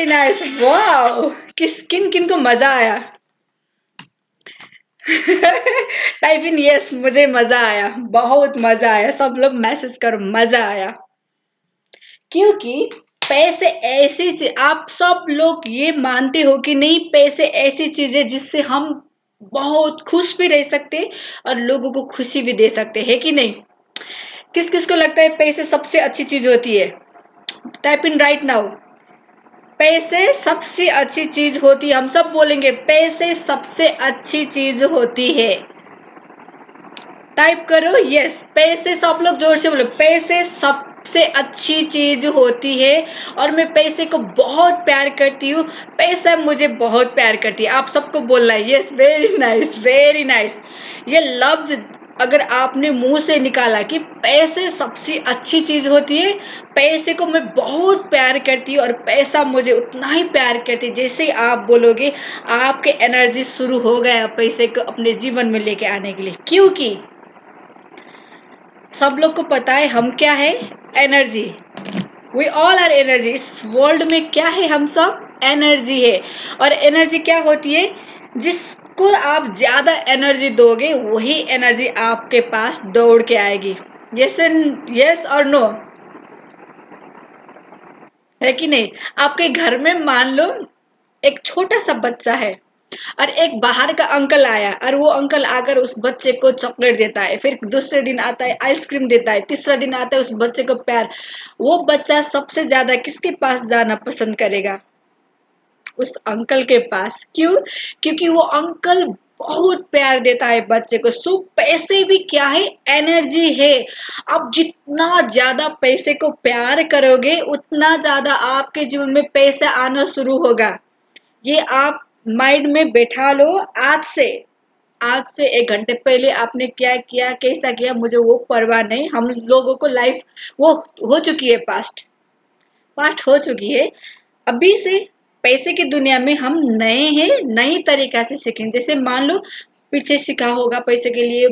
Very nice, wow. किन किन को मजा आया? टाइप इन यस, मुझे मजा आया, बहुत मजा आया। सब लोग मैसेज करो, मजा आया। क्योंकि पैसे ऐसी चीज, आप सब लोग ये मानते हो कि नहीं, पैसे ऐसी चीज है जिससे हम बहुत खुश भी रह सकते और लोगों को खुशी भी दे सकते हैं, कि नहीं? किस किस को लगता है पैसे सबसे अच्छी चीज होती है? Type in right now. पैसे सबसे अच्छी चीज होती है, हम सब बोलेंगे पैसे सबसे अच्छी चीज होती है। टाइप करो यस, पैसे। सब लोग जोर से बोलो, पैसे सबसे अच्छी चीज होती है और मैं पैसे को बहुत प्यार करती हूँ, पैसा मुझे बहुत प्यार करती है। आप सबको बोलना है yes, very nice, very nice. ये लफ्ज अगर आपने मुंह से निकाला कि पैसे सबसे अच्छी चीज होती है, पैसे को मैं बहुत प्यार करती हूँ और पैसा मुझे उतना ही प्यार करती है, जैसे ही आप बोलोगे आपके एनर्जी शुरू हो गया पैसे को अपने जीवन में लेके आने के लिए। क्योंकि सब लोग को पता है हम क्या है, energy. We all are energy. इस वर्ल्ड में क्या है, हम सब एनर्जी है। और एनर्जी क्या होती है, जिसको आप ज्यादा एनर्जी दोगे वही एनर्जी आपके पास दौड़ के आएगी। यस, यस और नो, है कि नहीं? आपके घर में मान लो एक छोटा सा बच्चा है और एक बाहर का अंकल आया और वो अंकल आकर उस बच्चे को चॉकलेट देता है, फिर दूसरे दिन आता है आइसक्रीम देता है, तीसरा दिन आता है उस बच्चे को प्यार। वो बच्चा सबसे ज्यादा किसके पास जाना पसंद करेगा? उस अंकल के पास। क्यों? क्योंकि वो अंकल बहुत प्यार देता है बच्चे को। सो पैसे भी क्या है, एनर्जी है। आप जितना ज्यादा पैसे को प्यार करोगे उतना ज्यादा आपके जीवन में पैसा आना शुरू होगा। ये आप माइंड में बैठा लो आज से। आज से 1 घंटे पहले आपने क्या किया, कैसा किया, मुझे वो परवाह नहीं। हम लोगों को लाइफ वो हो चुकी है, पास्ट पास्ट हो चुकी है। अभी से पैसे की दुनिया में हम नए हैं, नई तरीका से सीखें। जैसे मान लो पीछे सीखा होगा पैसे के लिए,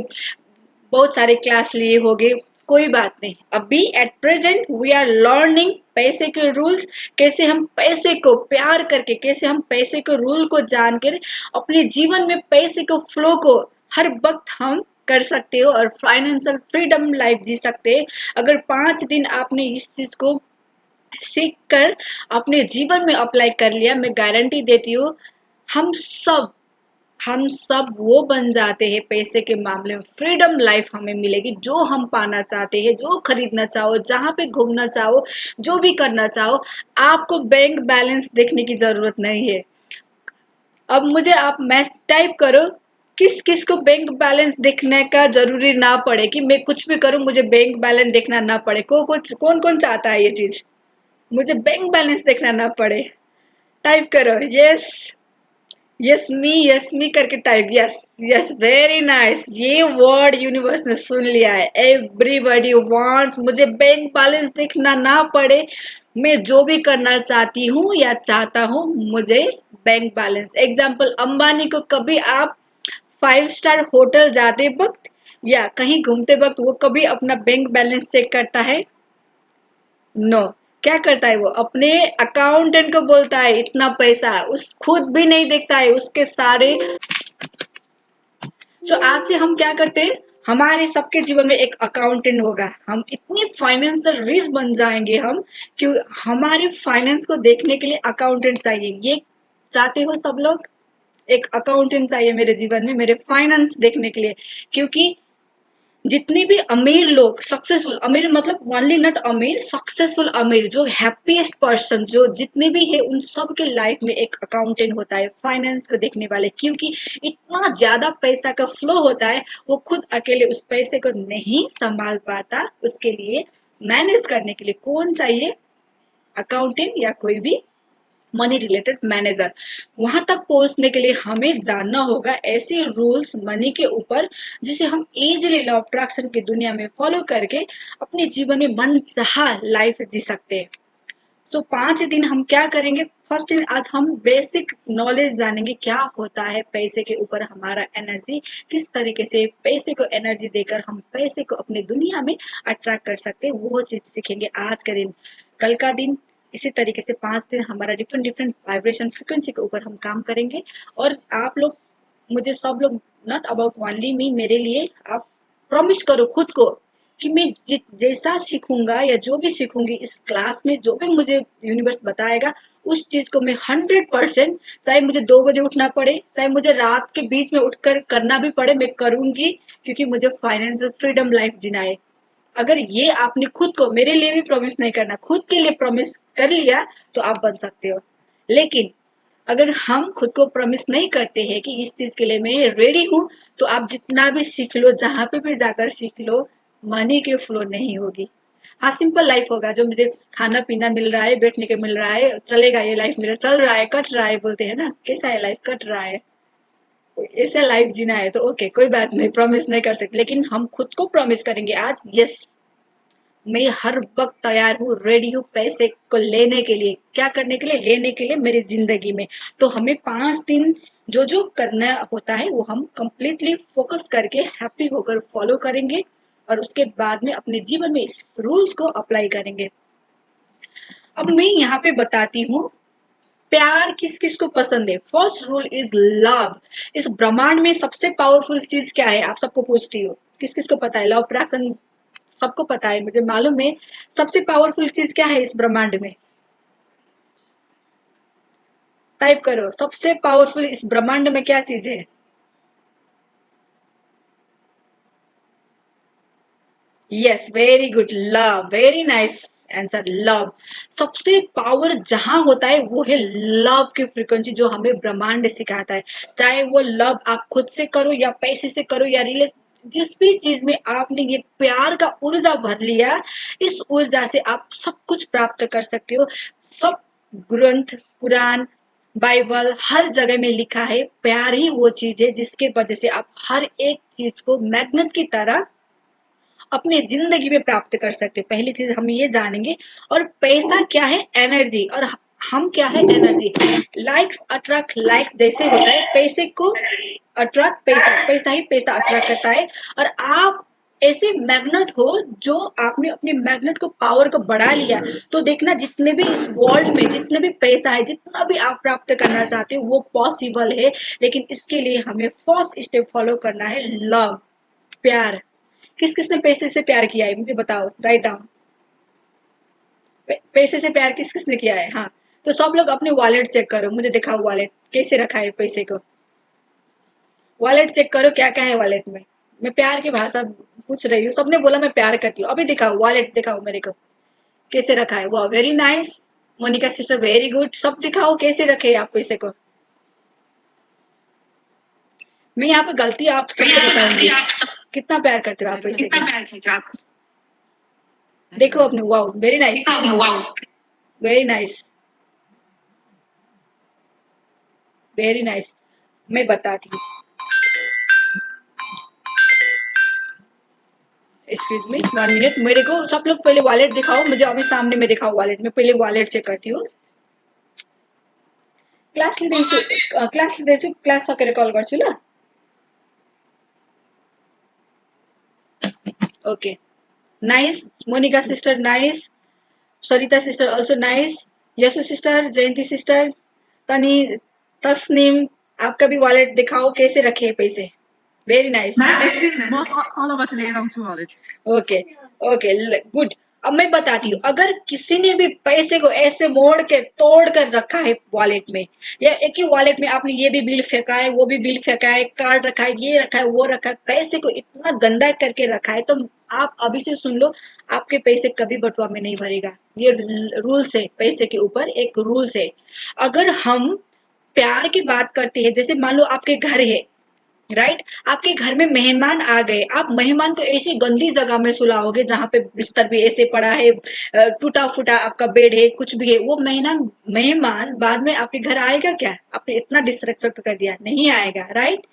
बहुत सारे क्लास लिए होगे, कोई बात नहीं। अभी at present we are learning पैसे के रूल्स, कैसे हम पैसे को प्यार करके, कैसे हम पैसे के रूल को जान कर अपने जीवन में पैसे को फ्लो को हर वक्त हम कर सकते हो और फाइनेंशियल फ्रीडम लाइफ जी सकते हैं। अगर 5 दिन आपने इस चीज को सीख कर अपने जीवन में अप्लाई कर लिया, मैं गारंटी देती हूँ हम सब हम सब वो बन जाते हैं। पैसे के मामले में फ्रीडम लाइफ हमें मिलेगी, जो हम पाना चाहते हैं, जो खरीदना चाहो, जहां पे घूमना चाहो, जो भी करना चाहो। आपको बैंक बैलेंस देखने की जरूरत नहीं है। अब मुझे आप मैथ टाइप करो, किस किस को बैंक बैलेंस देखने का जरूरी ना पड़े, कि मैं कुछ भी करूं मुझे बैंक बैलेंस देखना ना पड़े। कौन कौन चाहता है ये चीज, मुझे बैंक बैलेंस देखना ना पड़े? टाइप करो यस, यस मी करके type. Yes, yes, very nice. ये वर्ड यूनिवर्स ने सुन लिया है। एवरीबॉडी वांट्स मुझे बैंक बैलेंस देखना ना पड़े, मैं जो भी करना चाहती हूँ या चाहता हूँ मुझे बैंक बैलेंस। एग्जाम्पल, अंबानी को कभी आप 5 स्टार होटल जाते वक्त या कहीं घूमते वक्त वो कभी अपना बैंक बैलेंस चेक करता है? नो। क्या करता है वो? अपने अकाउंटेंट को बोलता है इतना पैसा, उस खुद भी नहीं देखता है उसके सारे। तो आज से हम क्या करते हैं, हमारे सबके जीवन में एक अकाउंटेंट होगा। हम इतनी फाइनेंशियल रिच बन जाएंगे हम, कि हमारे फाइनेंस को देखने के लिए अकाउंटेंट चाहिए। ये चाहते हो सब लोग? एक अकाउंटेंट चाहिए मेरे जीवन में, मेरे फाइनेंस देखने के लिए। क्योंकि जितने भी अमीर लोग, सक्सेसफुल अमीर मतलब ओनली नॉट अमीर, सक्सेसफुल अमीर, जो हैप्पीएस्ट पर्सन जो जितने भी है, उन सब के लाइफ में एक अकाउंटेंट होता है, फाइनेंस को देखने वाले। क्योंकि इतना ज्यादा पैसा का फ्लो होता है, वो खुद अकेले उस पैसे को नहीं संभाल पाता। उसके लिए मैनेज करने के लिए कौन चाहिए? अकाउंटेंट या कोई भी मनी रिलेटेड मैनेजर। वहां तक पहुंचने के लिए हमें जानना होगा ऐसे रूल्स मनी के ऊपर, जिसे हम इजीली लॉ ऑफ अट्रैक्शन की दुनिया में फॉलो करके अपने जीवन में मनचाहा लाइफ जी सकते हैं। तो 5 दिन हम क्या करेंगे? फर्स्ट दिन आज हम बेसिक नॉलेज जानेंगे, क्या होता है पैसे के ऊपर हमारा एनर्जी, किस तरीके से पैसे को एनर्जी देकर हम पैसे को अपने दुनिया में अट्रैक्ट कर सकते हैं, वो चीज सीखेंगे आज का दिन। कल का दिन इसी तरीके से 5 दिन हमारा डिफरेंट डिफरेंट वाइब्रेशन फ्रिक्वेंसी के ऊपर हम काम करेंगे। और आप लोग, मुझे सब लोग, नॉट अबाउट ओनली मी, मेरे लिए आप प्रॉमिस करो खुद को कि मैं जैसा सीखूंगा या जो भी सीखूंगी इस क्लास में, जो भी मुझे यूनिवर्स बताएगा, उस चीज को मैं 100%, चाहे मुझे 2 बजे उठना पड़े, चाहे मुझे रात के बीच में उठकर करना भी पड़े, मैं करूंगी, क्योंकि मुझे फाइनेंशियल फ्रीडम लाइफ जीना है। अगर ये आपने खुद को, मेरे लिए भी प्रॉमिस नहीं करना, खुद के लिए प्रॉमिस कर लिया, तो आप बन सकते हो। लेकिन अगर हम खुद को प्रॉमिस नहीं करते हैं कि इस चीज के लिए मैं रेडी हूं, तो आप जितना भी सीख लो, जहां पे भी जाकर सीख लो, मनी के फ्लो नहीं होगी। हाँ, सिंपल लाइफ होगा, जो मुझे खाना पीना मिल रहा है, बैठने के मिल रहा है, चलेगा, ये लाइफ मेरा चल रहा है, कट रहा है, बोलते हैं ना, कैसा है लाइफ, कट रहा है। ऐसा लाइफ जीना है तो ओके, कोई बात नहीं, प्रॉमिस नहीं कर सकते, लेकिन हम खुद को प्रॉमिस करेंगे आज, यस, मैं हर वक्त तैयार हूँ, रेडी हूँ पैसे को लेने के लिए। क्या करने के लिए? लेने के लिए मेरी जिंदगी में। तो हमें 5 दिन जो जो करना होता है वो हम कंप्लीटली फोकस करके हैप्पी होकर फॉलो करेंगे, और उसके बाद में अपने जीवन में इस रूल्स को अप्लाई करेंगे। अब मैं यहाँ पे बताती हूँ, प्यार किस किस को पसंद है। First rule is love. इस ब्रह्मांड में सबसे पावरफुल चीज क्या है, आप सबको पूछती हो, किस किस को पता है? लव अट्रैक्शन सबको पता है, मुझे मालूम है। सबसे पावरफुल चीज क्या है इस ब्रह्मांड में? टाइप करो, सबसे पावरफुल इस ब्रह्मांड में क्या चीज है? Yes, very good, love, very nice answer, love. सबसे पावर जहां होता है वो है लव की फ्रीक्वेंसी, जो हमें ब्रह्मांड सिखाता है। चाहे वो लव आप खुद से करो या पैसे से करो या रिलेशन, जिस भी चीज में आपने ये प्यार का ऊर्जा भर लिया, इस ऊर्जा से आप सब कुछ प्राप्त कर सकते हो। सब ग्रंथ, कुरान, बाइबल, हर जगह में लिखा है, प्यार ही वो चीज है जिसके वजह से आप हर एक चीज को मैग्नेट की तरह अपने जिंदगी में प्राप्त कर सकते हैं। पहली चीज हम ये जानेंगे। और पैसा क्या है? एनर्जी। और हम क्या है? एनर्जी। लाइक्स अट्रैक्ट लाइक्स, जैसे होता है पैसे को अट्रैक्ट, पैसा पैसा ही पैसा अट्रैक्ट करता है। और आप ऐसे मैग्नेट हो, जो आपने अपने मैग्नेट को पावर को बढ़ा लिया, तो देखना जितने भी इस वर्ल्ड में जितने भी पैसा है, जितना भी आप प्राप्त करना चाहते हो, वो पॉसिबल है। लेकिन इसके लिए हमें फर्स्ट स्टेप फॉलो करना है, लव, प्यार। किस किसने पैसे से प्यार किया है, मुझे बताओ, राइट डाउन। पैसे से प्यार किस किसने किया है? हाँ, तो सब लोग अपने वॉलेट चेक करो, मुझे दिखाओ वॉलेट कैसे रखा है पैसे को। वॉलेट चेक करो, क्या क्या है वॉलेट में। मैं प्यार की भाषा पूछ रही हूँ, सबने बोला मैं प्यार करती हूँ, अभी दिखाओ वॉलेट, दिखाओ मेरे को कैसे रखा है। वाह, very nice, Monika sister, very good. सब दिखाओ कैसे रखे आप पैसे को। मैं यहाँ पे गलती आप सबको बताऊंगी। कितना प्यार करते हो आप पैसे को, देखो अपने। वाह, very nice, very nice, very nice. मैं बताती हूँ, एक्सक्यूज मी 1 मिनट, मेरे को सब लोग पहले वॉलेट दिखाओ, मुझे अभी सामने में दिखाओ वॉलेट में, पहले वॉलेट चेक करती हूँ। क्लास लिँदैछु, क्लास सकेर कल गर्छु ल। Okay, nice, Monika sister nice, Sarita sister also nice, Yasu sister, Jayanti sister, Tani, Tasneem, आपका भी वॉलेट दिखाओ कैसे रखे हैं पैसे। Very nice. allemaal te leren om te wallet. Okay, okay, good. अब मैं बताती हूँ, अगर किसी ने भी पैसे को ऐसे मोड़ के तोड़ कर रखा है वॉलेट में, या एक ही वॉलेट में आपने ये भी बिल फेंका है, वो भी बिल फेंका है, कार्ड रखा है, ये रखा है, वो रखा है, पैसे को इतना गंदा करके रखा है, तो आप अभी से सुन लो, आपके पैसे कभी बटुआ में नहीं भरेगा। ये रूल्स है, पैसे के ऊपर एक रूल्स है। अगर हम प्यार की बात करते हैं, जैसे मान लो आपके घर है, राइट, आपके घर में मेहमान आ गए, आप मेहमान को ऐसी गंदी जगह में सुलाओगे जहां पे बिस्तर भी ऐसे पड़ा है, टूटा फूटा आपका बेड है, कुछ भी है, वो मेहमान मेहमान बाद में आपके घर आएगा क्या? आपने इतना डिसरेस्पेक्ट कर दिया, नहीं आएगा, राइट।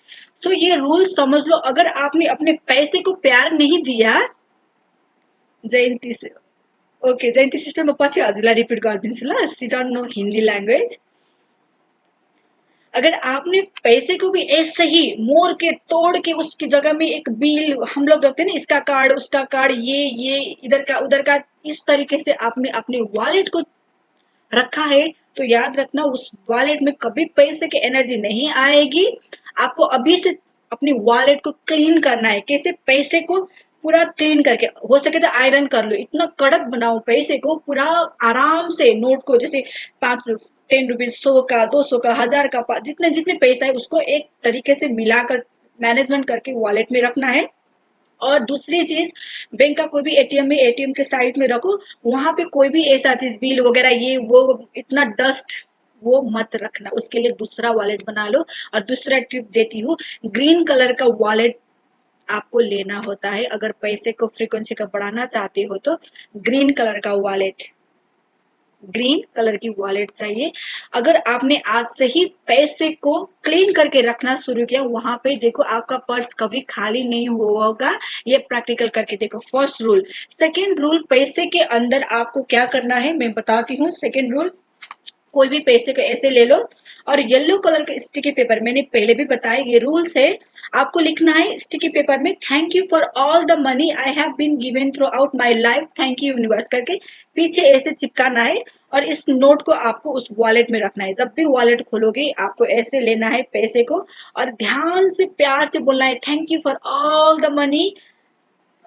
तो ये रूल समझ लो, अगर आपने अपने पैसे को प्यार नहीं दिया, जयंती से, ओके जयंती सिस्टर, म पछि हजुरलाई रिपिट गरिदिन्छु ल, सी डोन्ट नो हिन्दी ल्याङ्ग्वेज। अगर आपने पैसे को भी ऐसे ही मोड़ के तोड़ के उसकी जगह में एक बिल हम लोग रखते हैं ना, इसका कार्ड उसका कार्ड, ये इधर का उधर का, इस तरीके से आपने अपने वॉलेट को रखा है, तो याद रखना उस वॉलेट में कभी पैसे की एनर्जी नहीं आएगी। आपको अभी से अपनी वॉलेट को क्लीन करना है। कैसे? पैसे को पूरा क्लीन करके, हो सके तो आयरन कर लो, इतना कड़क बनाओ पैसे को पूरा आराम से। नोट को जैसे 5, 10 रुपीज, 100 का, 200 का, 1000 का, जितने जितने पैसा है उसको एक तरीके से मिलाकर मैनेजमेंट करके वॉलेट में रखना है। और दूसरी चीज, बैंक का कोई भी एटीएम में, एटीएम के साइड में रखो, वहां पे कोई भी ऐसा चीज बिल वगैरह ये वो इतना डस्ट वो मत रखना, उसके लिए दूसरा वॉलेट बना लो। और दूसरा टिप देती हूँ, ग्रीन कलर का वॉलेट आपको लेना होता है अगर पैसे को फ्रीक्वेंसी का बढ़ाना चाहते हो तो। ग्रीन कलर का वॉलेट, ग्रीन कलर की वॉलेट चाहिए। अगर आपने आज से ही पैसे को क्लीन करके रखना शुरू किया, वहां पे देखो आपका पर्स कभी खाली नहीं होगा। ये प्रैक्टिकल करके देखो। First rule. सेकेंड रूल, पैसे के अंदर आपको क्या करना है मैं बताती हूँ। सेकेंड रूल, कोई भी पैसे को ऐसे ले लो और येलो कलर के स्टिकी पेपर, मैंने पहले भी बताया ये रूल्स है, आपको लिखना है स्टिकी पेपर में, thank you for all the money I have been given throughout my life, thank you universe करके पीछे ऐसे चिपकाना है। और इस नोट को आपको उस वॉलेट में रखना है। जब भी वॉलेट खोलोगे आपको ऐसे लेना है पैसे को और ध्यान से प्यार से बोलना है, thank you for all the money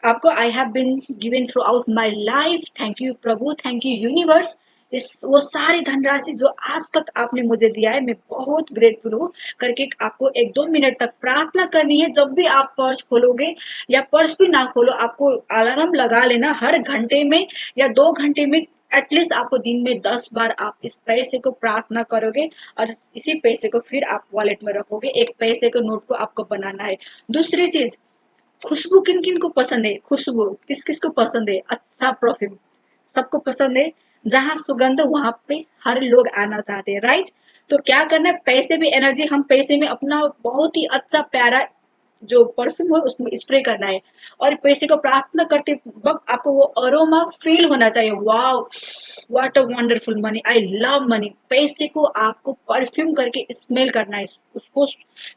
आपको I have been given throughout my life, thank you Prabhu, thank you universe. इस वो सारी धनराशि जो आज तक आपने मुझे दिया है, मैं बहुत ग्रेटफुल हूँ करके आपको 1-2 मिनट तक प्रार्थना करनी है। जब भी आप पर्स खोलोगे या पर्स भी ना खोलो, आपको अलार्म लगा लेना हर घंटे में या 2 घंटे में, एटलीस्ट आपको दिन में 10 बार आप इस पैसे को प्रार्थना करोगे और इसी पैसे को फिर आप वॉलेट में रखोगे। एक पैसे के नोट को आपको बनाना है। दूसरी चीज, खुशबू किन किन को पसंद है? खुशबू किस किस को पसंद है? अच्छा परफ्यूम सबको पसंद है। जहां सुगंध वहां पे हर लोग आना चाहते हैं, राइट? तो क्या करना है, पैसे भी एनर्जी, हम पैसे में अपना बहुत ही अच्छा प्यारा जो परफ्यूम है उसमें स्प्रे करना है। और पैसे को प्रार्थना करते वक्त आपको वो अरोमा फील होना चाहिए। Wow, what a wonderful money, I love money. पैसे को आपको परफ्यूम करके स्मेल करना है, उसको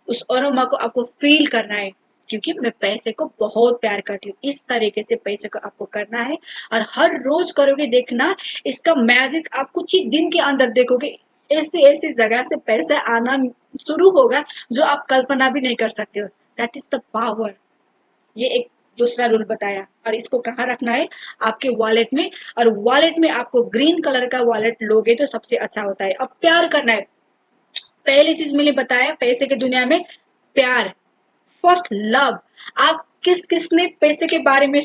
उस अरोमा को आपको फील करना है, क्योंकि मैं पैसे को बहुत प्यार करती हूँ। इस तरीके से पैसे को आपको करना है और हर रोज करोगे, देखना इसका मैजिक आप कुछ ही दिन के अंदर देखोगे। ऐसी ऐसी जगह से पैसे आना शुरू होगा जो आप कल्पना भी नहीं कर सकते हो। That is the power. ये एक दूसरा रूल बताया। और इसको कहाँ रखना है? आपके वॉलेट में। और वॉलेट में आपको ग्रीन कलर का वॉलेट लोगे तो सबसे अच्छा होता है। अब प्यार करना है। पहली चीज मैंने बताया, पैसे की दुनिया में प्यार, फर्स्ट लव। आप किस किसने पैसे के बारे में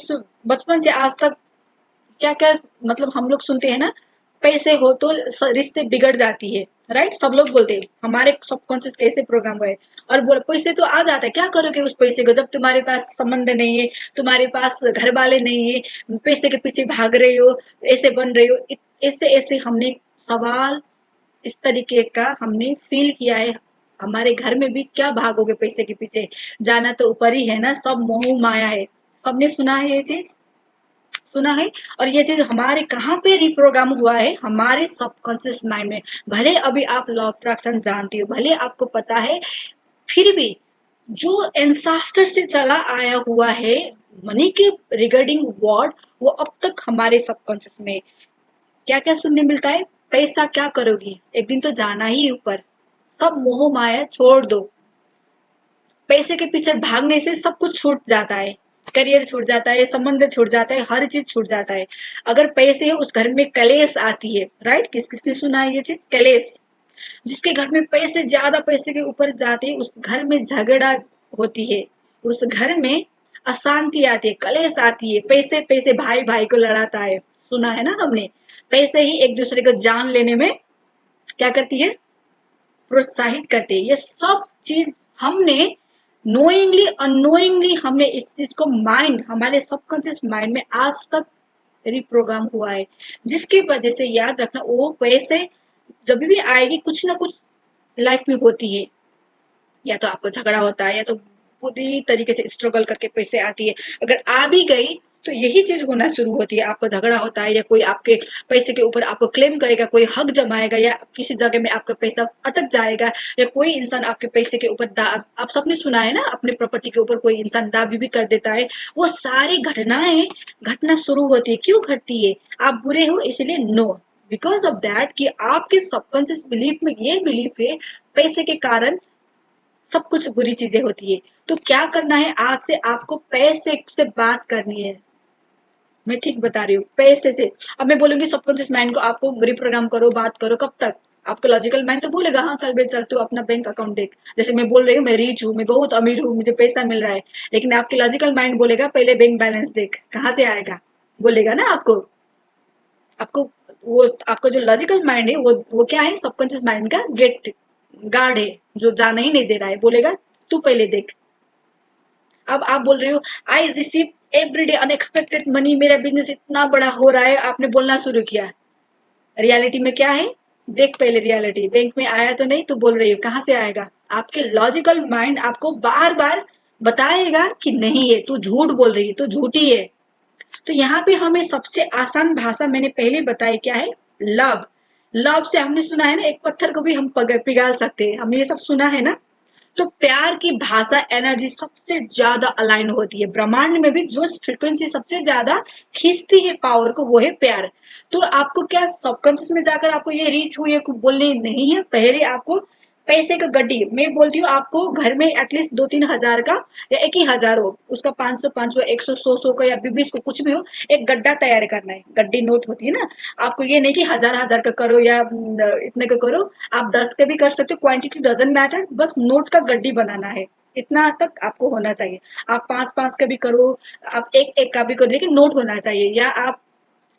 बचपन से आज तक क्या क्या, मतलब हम लोग सुनते हैं ना, पैसे हो तो रिश्ते बिगड़ जाती है, राइट? सब लोग बोलते हैं, हमारे सबकॉन्शियस कैसे प्रोग्राम हुआ है। और बोल पैसे तो आ जाता है, क्या करोगे उस पैसे को जब तुम्हारे पास संबंध नहीं है, तुम्हारे पास घर वाले नहीं है, पैसे के पीछे भाग रहे हो, ऐसे बन रहे हो। ऐसे ऐसे हमने सवाल इस तरीके का हमने फील किया है। हमारे घर में भी क्या भागोगे पैसे के पीछे, जाना तो ऊपर ही है ना, सब मोह माया है। सबने सुना है ये चीज, सुना है। और ये चीज हमारे कहाँ पे रिप्रोग्राम हुआ है? हमारे सबकॉन्शियस माइंड में। भले अभी आप लॉ ऑफ अट्रैक्शन जानती हो, भले आपको पता है, फिर भी जो एंसेस्टर से चला आया हुआ है मनी के रिगार्डिंग वर्ड, वो अब तक हमारे सबकॉन्शियस में। क्या क्या सुनने मिलता है? पैसा क्या करोगी, एक दिन तो जाना ही ऊपर, सब मोह माया छोड़ दो। पैसे के पीछे भागने से सब कुछ छूट जाता है। करियर छूट जाता है, संबंध छूट जाता है, हर चीज छूट जाता है। अगर पैसे है उस घर में कलेश आती है, राइट? किस किसने सुना है ये चीज, कलेश? जिसके घर में पैसे, ज्यादा पैसे के ऊपर जाते हैं उस घर में झगड़ा होती है, उस घर में अशांति आती है, कलेश आती है। पैसे पैसे भाई भाई को लड़ाता है, सुना है ना हमने? पैसे ही एक दूसरे को जान लेने में क्या करती है, प्रोत्साहित करते हैं। ये सब चीज हमने नोइंगली अननोइंगली हमने इस चीज को माइंड, हमारे सबकॉन्शियस माइंड में आज तक रिप्रोग्राम हुआ है। जिसकी वजह से याद रखना, वो पैसे जब भी आएगी कुछ ना कुछ लाइफ में होती है। या तो आपको झगड़ा होता है या तो पूरी तरीके से स्ट्रगल करके पैसे आती है। अगर आ भी गई तो यही चीज होना शुरू होती है, आपको झगड़ा होता है या कोई आपके पैसे के ऊपर आपको क्लेम करेगा, कोई हक जमाएगा या किसी जगह में आपका पैसा अटक जाएगा, या कोई इंसान आपके पैसे के ऊपर आप सबने सुना है ना, अपने प्रॉपर्टी के ऊपर कोई इंसान दावी भी कर देता है। वो सारी घटनाएं घटना शुरू होती है, क्यों घटती है? आप बुरे हो इसलिए? नो, बिकॉज ऑफ दैट कि आपके सबकॉन्शियस बिलीफ में ये बिलीफ है पैसे के कारण सब कुछ बुरी चीजें होती है। तो क्या करना है, आज से आपको पैसे से बात करनी है। मैं ठीक बता रही हूँ, पैसे से। अब मैं बोलूंगी सबकॉन्शियस माइंड को आपको रिप्रोग्राम करो, बात करो, कब तक? आपका लॉजिकल माइंड तो बोलेगा हाँ चल बे चल, तू अपना बैंक अकाउंट देख। जैसे मैं बोल रही हूँ मैं रिच हूँ, मैं बहुत अमीर हूँ, मुझे पैसा मिल रहा है, लेकिन आपके लॉजिकल माइंड बोलेगा पहले बैंक बैलेंस देख, कहाँ से आएगा? बोलेगा ना आपको। आपको वो, आपका जो लॉजिकल माइंड है वो क्या है, सबकॉन्शियस माइंड का गेट गार्ड है, जो जाना ही नहीं दे रहा है, बोलेगा तू पहले देख। अब आप बोल रहे हो I receive everyday unexpected money, मेरा बिजनेस इतना बड़ा हो रहा है, आपने बोलना शुरू किया। रियलिटी में क्या है? देख पहले रियलिटी, बैंक में आया तो नहीं, तू बोल रही हो कहाँ से आएगा? आपके लॉजिकल माइंड आपको बार बार बताएगा कि नहीं है, तू झूठ बोल रही है, तू झूठी है। तो यहाँ पे हमें सबसे आसान भाषा मैंने पहले बताई क्या है, लव। लव से हमने सुना है ना, एक पत्थर को भी हम पिघाल सकते हैं, हमने ये सब सुना है ना। तो प्यार की भाषा एनर्जी सबसे ज्यादा अलाइन होती है ब्रह्मांड में भी, जो फ्रीक्वेंसी सबसे ज्यादा खींचती है पावर को, वो है प्यार। तो आपको क्या सबकॉन्शियस में जाकर आपको ये रीच हुई है, कुछ बोलने नहीं है, पहले आपको पैसे का गड्डी, मैं बोलती हूँ आपको घर में एटलीस्ट 2-3 हजार का या 1 ही हजार हो, उसका 500-500 100 100 का या 20 को कुछ भी हो, एक गड्ढा तैयार करना है। गड्डी नोट होती है ना, आपको ये नहीं कि हजार हजार का करो या इतने का करो, आप 10 के भी कर सकते हो, क्वांटिटी डजंट मैटर, बस नोट का गड्डी बनाना है। इतना तक आपको होना चाहिए। आप 5-5 का भी करो, आप एक एक का भी करो, लेकिन नोट होना चाहिए, या आप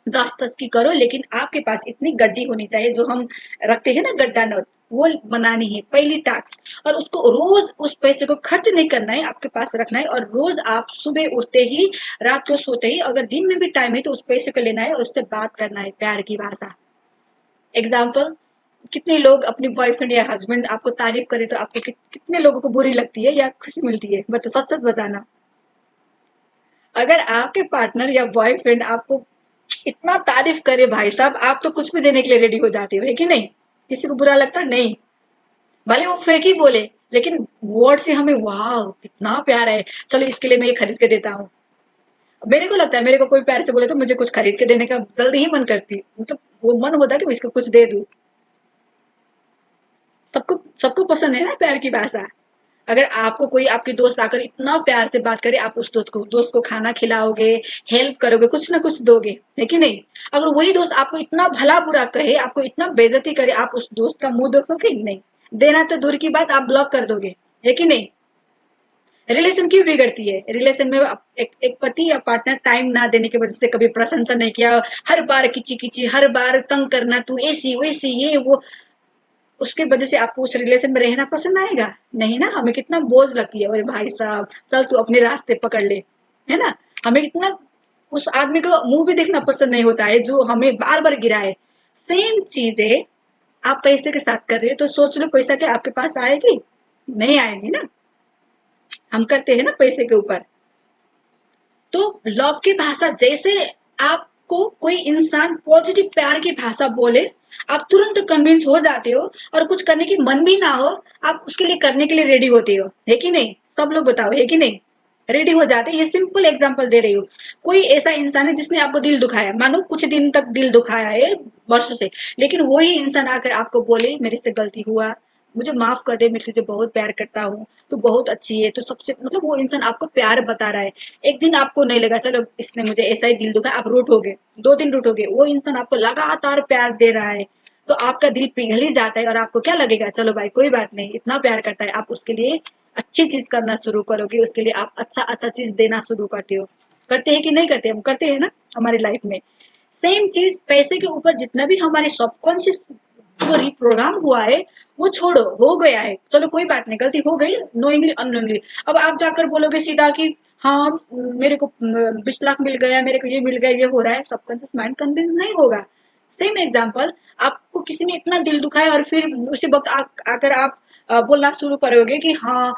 10-10 की करो, लेकिन आपके पास इतनी गड्डी होनी चाहिए, जो हम रखते हैं ना गड्ढा नोट, वो बनानी है पहली टास्क। और उसको रोज उस पैसे को खर्च नहीं करना है, आपके पास रखना है, और रोज आप सुबह उठते ही, रात को सोते ही, अगर दिन में भी टाइम है तो उस पैसे को लेना है और उससे बात करना है प्यार की भाषा। एग्जाम्पल, कितने लोग अपनी बॉयफ्रेंड या हस्बैंड आपको तारीफ करे तो आपको कितने लोगों को बुरी लगती है या खुशी मिलती है, बता, सच सच बताना। अगर आपके पार्टनर या बॉयफ्रेंड आपको इतना तारीफ करे भाई साहब, आप तो कुछ भी देने के लिए रेडी हो जाते हो, है कि नहीं? किसी को बुरा लगता नहीं? भले वो फेक ही बोले, लेकिन वर्ड से हमें वाह कितना प्यार है, चलो इसके लिए मैं ये खरीद के देता हूँ। मेरे को लगता है, मेरे को कोई प्यार से बोले तो मुझे कुछ खरीद के देने का जल्दी ही मन करती है, मतलब वो मन होता है कि मैं इसको कुछ दे दूं। सबको सबको पसंद है ना प्यार की भाषा। अगर आपको कोई आपके दोस्त आकर इतना प्यार से बात करे, आप उस दोस्त को खाना खिलाओगे, हेल्प करोगे, कुछ ना कुछ दोगे, है कि नहीं? अगर वही दोस्त आपको इतना भला बुरा कहे, आपको इतना बेइज्जती करे, आप उस दोस्त का मुंह देखोगे नहीं? देना तो दूर की बात, आप ब्लॉक कर दोगे, है कि नहीं? रिलेशन क्यों बिगड़ती है? रिलेशन में एक पति या पार्टनर टाइम ना देने की वजह से, कभी प्रशंसा नहीं किया, हर बार किची किची, हर बार तंग करना, तू ऐसी वैसी ये वो, उसके वजह से आपको उस रिलेशन में रहना पसंद आएगा? नहीं ना, हमें कितना बोझ लगती है, अरे भाई साहब चल तू अपने रास्ते पकड़ ले, है ना? हमें इतना उस आदमी को मुंह भी देखना पसंद नहीं होता है जो हमें बार बार गिराए। सेम चीज है, आप पैसे के साथ कर रहे हो तो सोच लो पैसा क्या आपके पास आएगी? नहीं आएगी ना। हम करते हैं ना पैसे के ऊपर। तो लव की भाषा, जैसे आपको कोई इंसान पॉजिटिव प्यार की भाषा बोले, आप तुरंत कन्विंस हो जाते हो, और कुछ करने की मन भी ना हो, आप उसके लिए करने के लिए रेडी होते हो, है कि नहीं? सब लोग बताओ, है कि नहीं? रेडी हो जाते हैं। ये सिंपल एग्जांपल दे रही हूँ। कोई ऐसा इंसान है जिसने आपको दिल दुखाया, मानो कुछ दिन तक दिल दुखाया है, वर्षों से, लेकिन वही इंसान आकर आपको बोले मेरे से गलती हुआ, मुझे माफ कर दे, मैं तुझे बहुत प्यार करता हूँ, तू बहुत अच्छी है, तो सबसे मतलब वो इंसान आपको प्यार बता रहा है। एक दिन आपको नहीं लगा चलो इसने मुझे ऐसा ही दिल दुखा, आप रूठोगे, 2 दिन रूठोगे, वो इंसान आपको लगातार प्यार दे रहा है, तो आपका दिल पिघल ही जाता है, और आपको क्या लगेगा, चलो भाई कोई बात नहीं, इतना प्यार करता है, आप उसके लिए अच्छी चीज करना शुरू करोगे, उसके लिए आप अच्छा अच्छा चीज देना शुरू करते हो। करते हैं कि नहीं करते? हम करते हैं ना हमारी लाइफ में। सेम चीज पैसे के ऊपर, जितना भी हमारे सबकॉन्शियस जो रिप्रोग्राम हुआ है, वो छोड़ो, हो गया है, चलो कोई बात नहीं, गलती हो गई, नोइंगली अननोइंगली। अब आप जाकर बोलोगे सीधा कि हाँ मेरे को 20 लाख मिल गया, मेरे को ये मिल गया, ये हो रहा है, सबकॉन्शियस माइंड कन्विंस नहीं होगा। सेम एग्जाम्पल, आपको किसी ने इतना दिल दुखाया और फिर उसी वक्त आकर आप बोलना शुरू करोगे कि हाँ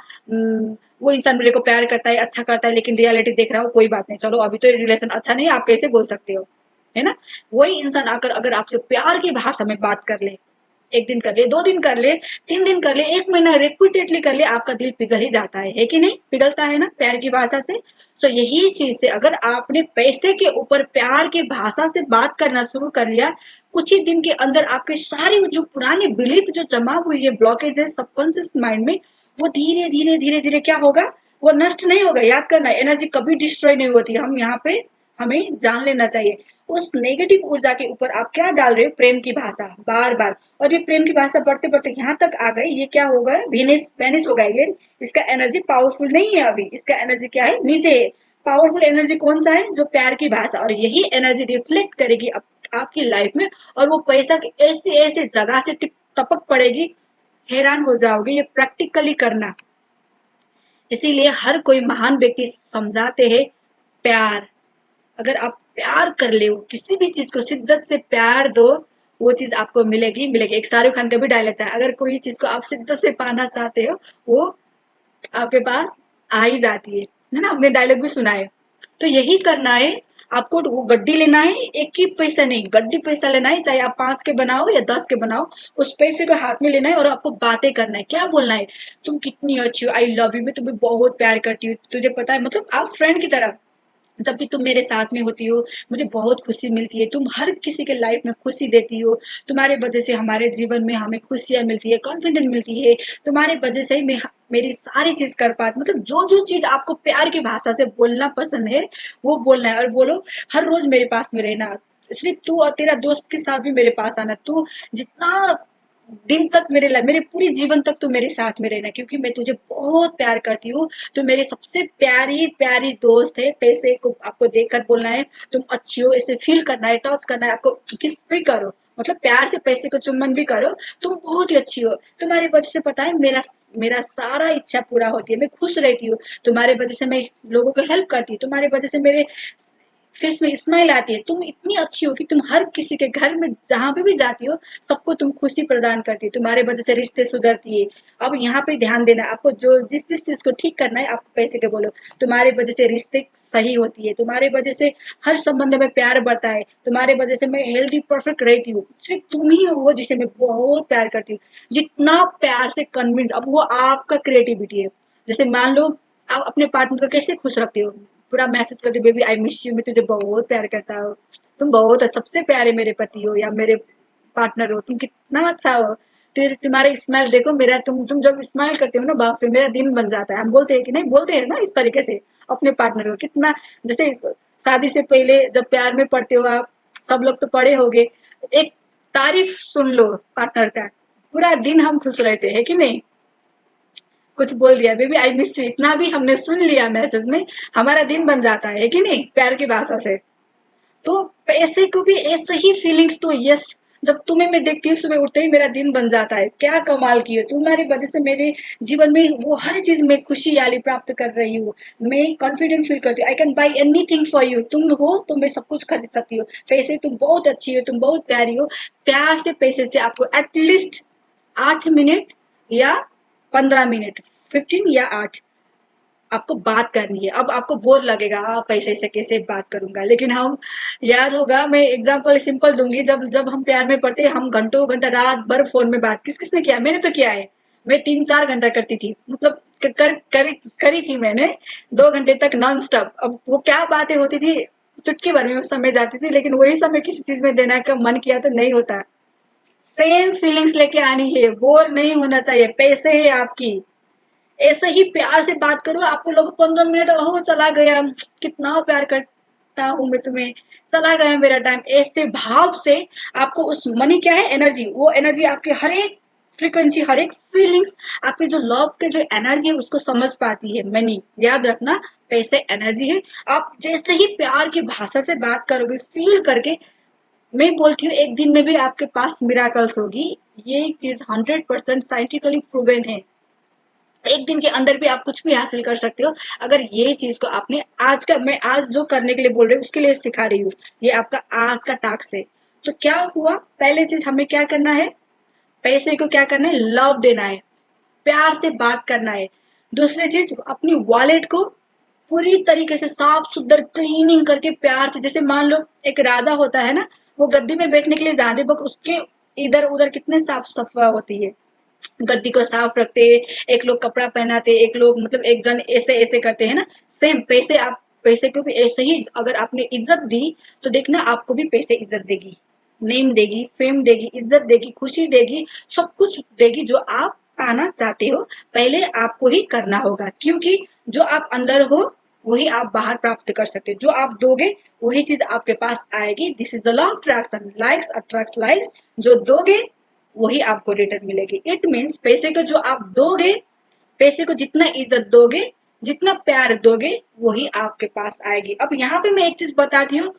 वो इंसान मेरे को प्यार करता है, अच्छा करता है, लेकिन रियलिटी देख रहा हो, कोई बात नहीं, चलो अभी तो रिलेशन अच्छा नहीं है, आप कैसे बोल सकते हो? है ना? वही इंसान आकर अगर आपसे प्यार की भाषा में बात कर ले, एक दिन कर ले, 2 दिन कर ले, 3 दिन कर ले, 1 महीना रिपीटेडली कर ले, आपका दिल पिघल ही जाता है कि नहीं? पिघलता है ना प्यार की भाषा से? तो यही चीज से अगर आपने पैसे के ऊपर प्यार की भाषा से बात करना शुरू कर लिया, कुछ ही दिन के अंदर आपके सारी जो पुरानी बिलीफ जो जमा हुई है, ब्लॉकेजेस सबकॉन्शियस माइंड में, वो धीरे धीरे धीरे धीरे क्या होगा, वो नष्ट नहीं होगा। याद करना, एनर्जी कभी डिस्ट्रॉय नहीं होती। हम यहाँ पे हमें जान लेना चाहिए उस नेगेटिव ऊर्जा के ऊपर आप क्या डाल रहे हो, प्रेम की भाषा बार बार। और ये प्रेम की भाषा बढ़ते बढ़ते यहाँ तक आ गई, ये क्या होगा, वेनिस वेनिस होगा ये। इसका एनर्जी पावरफुल नहीं है अभी, इसका एनर्जी क्या है, नीचे है। पावरफुल एनर्जी कौन सा है, जो प्यार की भाषा, और यही एनर्जी रिफ्लेक्ट करेगी आपकी लाइफ में, और वो पैसा की ऐसे ऐसे जगह से टपक पड़ेगी, हैरान हो जाओगे। ये प्रैक्टिकली करना। इसीलिए हर कोई महान व्यक्ति समझाते हैं प्यार। अगर आप प्यार कर ले, किसी भी चीज को शिद्दत से प्यार दो, वो चीज आपको मिलेगी मिलेगी। एक शाहरुख खान का भी डायलॉग है, अगर कोई चीज को आप शिद्दत से पाना चाहते हो, वो आपके पास आ ही जाती है ना? हमने डायलॉग भी सुना है। तो यही करना है आपको। वो गड्डी लेना है, एक ही पैसा नहीं, गड्डी पैसा लेना है, चाहे आप 5 के बनाओ या 10 के बनाओ। उस पैसे को हाथ में लेना है और आपको बातें करना है। क्या बोलना है, तुम कितनी अच्छी हो, आई लव यू, मैं तुम्हें बहुत प्यार करती हूँ, तुझे पता है, मतलब आप फ्रेंड की तरह, जब भी तुम मेरे साथ में होती हो मुझे बहुत खुशी मिलती है, तुम हर किसी के लाइफ में खुशी देती हो, तुम्हारे वजह से हमारे जीवन में हमें खुशियां मिलती है, कॉन्फिडेंस मिलती है, तुम्हारे वजह से ही मैं मेरी सारी चीज कर पाती, मतलब जो जो चीज आपको प्यार की भाषा से बोलना पसंद है, वो बोलना है। और बोलो, हर रोज मेरे पास में रहना, सिर्फ तू और तेरा दोस्त के साथ भी मेरे पास आना, तू जितना दिन तक मेरे पूरी जीवन तक तू मेरे साथ में रहना, क्योंकि मैं तुझे बहुत प्यार करती हूँ। तू मेरी सबसे प्यारी प्यारी दोस्त है। पैसे को आपको देखकर बोलना है तुम अच्छी हो, ऐसे फील करना है, टच करना है, आपको किस भी करो, मतलब प्यार से पैसे को चुम्बन भी करो, तुम बहुत ही अच्छी हो। तुम्हारी वजह से पता है मेरा मेरा सारा इच्छा पूरा होती है, मैं खुश रहती हूँ। तुम्हारे वजह से मैं लोगों को हेल्प करती हूँ, तुम्हारी वजह से मेरे फेस में स्माइल आती है। तुम इतनी अच्छी हो कि तुम हर किसी के घर में जहां पे भी जाती हो, सबको तुम खुशी प्रदान करती हो। तुम्हारे वजह से रिश्ते सुधरती है। अब यहाँ पे ध्यान देना, आपको जो जिस जिस चीज को ठीक करना है, आप पैसे के बोलो। तुम्हारे वजह से रिश्ते सही होती है, तुम्हारे वजह से हर संबंध में प्यार बढ़ता है, तुम्हारे वजह से मैं हेल्दी परफेक्ट रहती हूँ। सिर्फ तुम ही हो जिसे मैं बहुत प्यार करती हूँ। जितना प्यार से कन्विंस, अब वो आपका क्रिएटिविटी है। जैसे मान लो, आप अपने पार्टनर को कैसे खुश रखते हो, पूरा मैसेज करते, बेबी आई मिस यू, मैं तुझे बहुत प्यार करता हूँ, तुम बहुत सबसे प्यारे मेरे पति हो या मेरे पार्टनर हो, तुम कितना अच्छा हो, फिर तुम्हारे स्माइल देखो मेरा, तुम जब स्माइल करते हो ना, बाप रे, मेरा दिन बन जाता है। हम बोलते हैं कि नहीं, बोलते हैं ना इस तरीके से अपने पार्टनर को कितना। जैसे शादी से पहले जब प्यार में पड़ते हो आप, सब लोग तो पड़े होगे, एक तारीफ सुन लो पार्टनर का, पूरा दिन हम खुश रहते हैं कि नहीं? कुछ बोल दिया, बेबी आई मिस यू, इतना भी हमने सुन लिया मैसेज में, हमारा दिन बन जाता है कि नहीं, प्यार की भाषा से। तो पैसे को भी ऐसे ही फीलिंग्स, तो यस, जब तुम्हें मैं देखती हूँ सुबह उठते ही मेरा दिन बन जाता है। क्या कमाल की हो, तुम्हारी वजह से मेरे जीवन में वो हर चीज में खुशहाली प्राप्त कर रही हूँ। मैं कॉन्फिडेंट फील करती हूँ, I can buy anything for you, तुम हो तो मैं सब कुछ खरीद सकती हूँ। पैसे, तुम बहुत अच्छी हो, तुम बहुत प्यारी हो। प्यार से पैसे से आपको एटलीस्ट 8 मिनट या 15 मिनट, 15 या 8, आपको बात करनी है। अब आपको बोर लगेगा, पैसे से कैसे बात करूंगा, लेकिन हम, याद होगा, मैं एग्जांपल सिंपल दूंगी, जब जब हम प्यार में पड़ते हम घंटों घंटा रात भर फोन में बात, किस किसने किया, मैंने तो किया है। मैं 3-4 घंटा करती थी, मतलब करी थी मैंने, 2 घंटे तक नॉन स्टॉप। अब वो क्या बातें होती थी, चुटकी भर में उस समय जाती थी, लेकिन वही समय किसी चीज में देना का मन किया तो नहीं होता। सेम फीलिंग्स लेके आनी है, बोर नहीं होना चाहिए। पैसे है आपकी, ऐसे ही प्यार से बात करो, आपको लोग 15 मिनट, ओह चला गया, कितना प्यार करता हूँ मैं तुम्हें, चला गया मेरा टाइम, ऐसे भाव से आपको उस मनी क्या है, एनर्जी, वो एनर्जी आपके हर एक फ्रीक्वेंसी, हर एक फीलिंग्स, आपके जो लव के जो एनर्जी है उसको समझ पाती है मनी। याद रखना, पैसे एनर्जी है। आप जैसे ही प्यार की भाषा से बात करोगे, फील करके, मैं बोलती हूँ एक दिन में भी आपके पास मिराकल्स होगी। ये चीज 100% साइंटिफिकली प्रूवन है। एक दिन के अंदर भी आप कुछ भी हासिल कर सकते हो, अगर ये चीज को आपने आज का, मैं आज जो करने के लिए बोल रही हूँ उसके लिए सिखा रही हूँ, ये आपका आज का टास्क है। तो क्या हुआ, पहले चीज हमें क्या करना है, पैसे को क्या करना है, लव देना है, प्यार से बात करना है। दूसरी चीज, अपनी वॉलेट को पूरी तरीके से साफ सुथर क्लीनिंग करके प्यार से, जैसे मान लो एक राजा होता है ना, वो गद्दी में बैठने के लिए जाते वक्त उसके इधर उधर कितने साफ सफाई होती है, गद्दी को साफ रखते, एक लोग कपड़ा पहनाते, एक लोग मतलब एक जन ऐसे ऐसे करते हैं ना। सेम पैसे, आप पैसे को भी ऐसे ही अगर आपने इज्जत दी तो देखना आपको भी पैसे इज्जत देगी, नेम देगी, फेम देगी, इज्जत देगी, खुशी देगी, सब कुछ देगी जो आप पाना चाहते हो। पहले आपको ही करना होगा, क्योंकि जो आप अंदर हो वही आप बाहर प्राप्त कर सकते हो, जो आप दोगे वही चीज आपके पास आएगी। This is the law of attraction, likes attracts likes. जो दोगे वही आपको रिटर्न मिलेगी। इट मीन्स पैसे को जो आप दोगे, पैसे को जितना इज्जत दोगे, जितना प्यार दोगे, वही आपके पास आएगी। अब यहाँ पे मैं एक चीज बताती हूँ,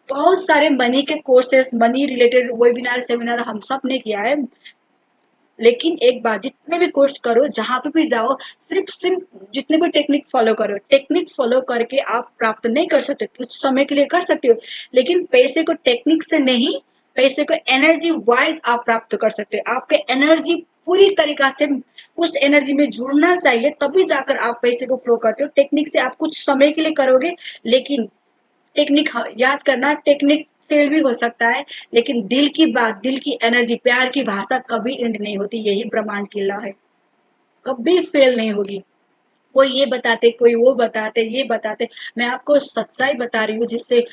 बहुत सारे मनी के courses, money related webinar seminar हम सब ने किया है, लेकिन एक बात, जितने भी कोर्स करो, जहां पे भी जाओ, सिर्फ जितने भी टेक्निक फॉलो करो, टेक्निक फॉलो करके आप प्राप्त नहीं कर सकते, कुछ समय के लिए कर सकते हो, लेकिन पैसे को टेक्निक से नहीं, पैसे को एनर्जी वाइज आप प्राप्त कर सकते हो। आपके एनर्जी पूरी तरीका से उस एनर्जी में जुड़ना चाहिए, तभी जाकर आप पैसे को फ्लो करते हो। टेक्निक से आप कुछ समय के लिए करोगे, लेकिन टेक्निक, याद करना, टेक्निक फेल भी हो सकता है, लेकिन दिल की बात, दिल की एनर्जी, प्यार की भाषा कभी एंड नहीं होती, यही ब्रह्मांड की लॉ है, कभी फेल नहीं होगी। कोई ये बताते, कोई वो बताते, ये बताते, मैं आपको सच्चाई बता रही हूँ, जिससे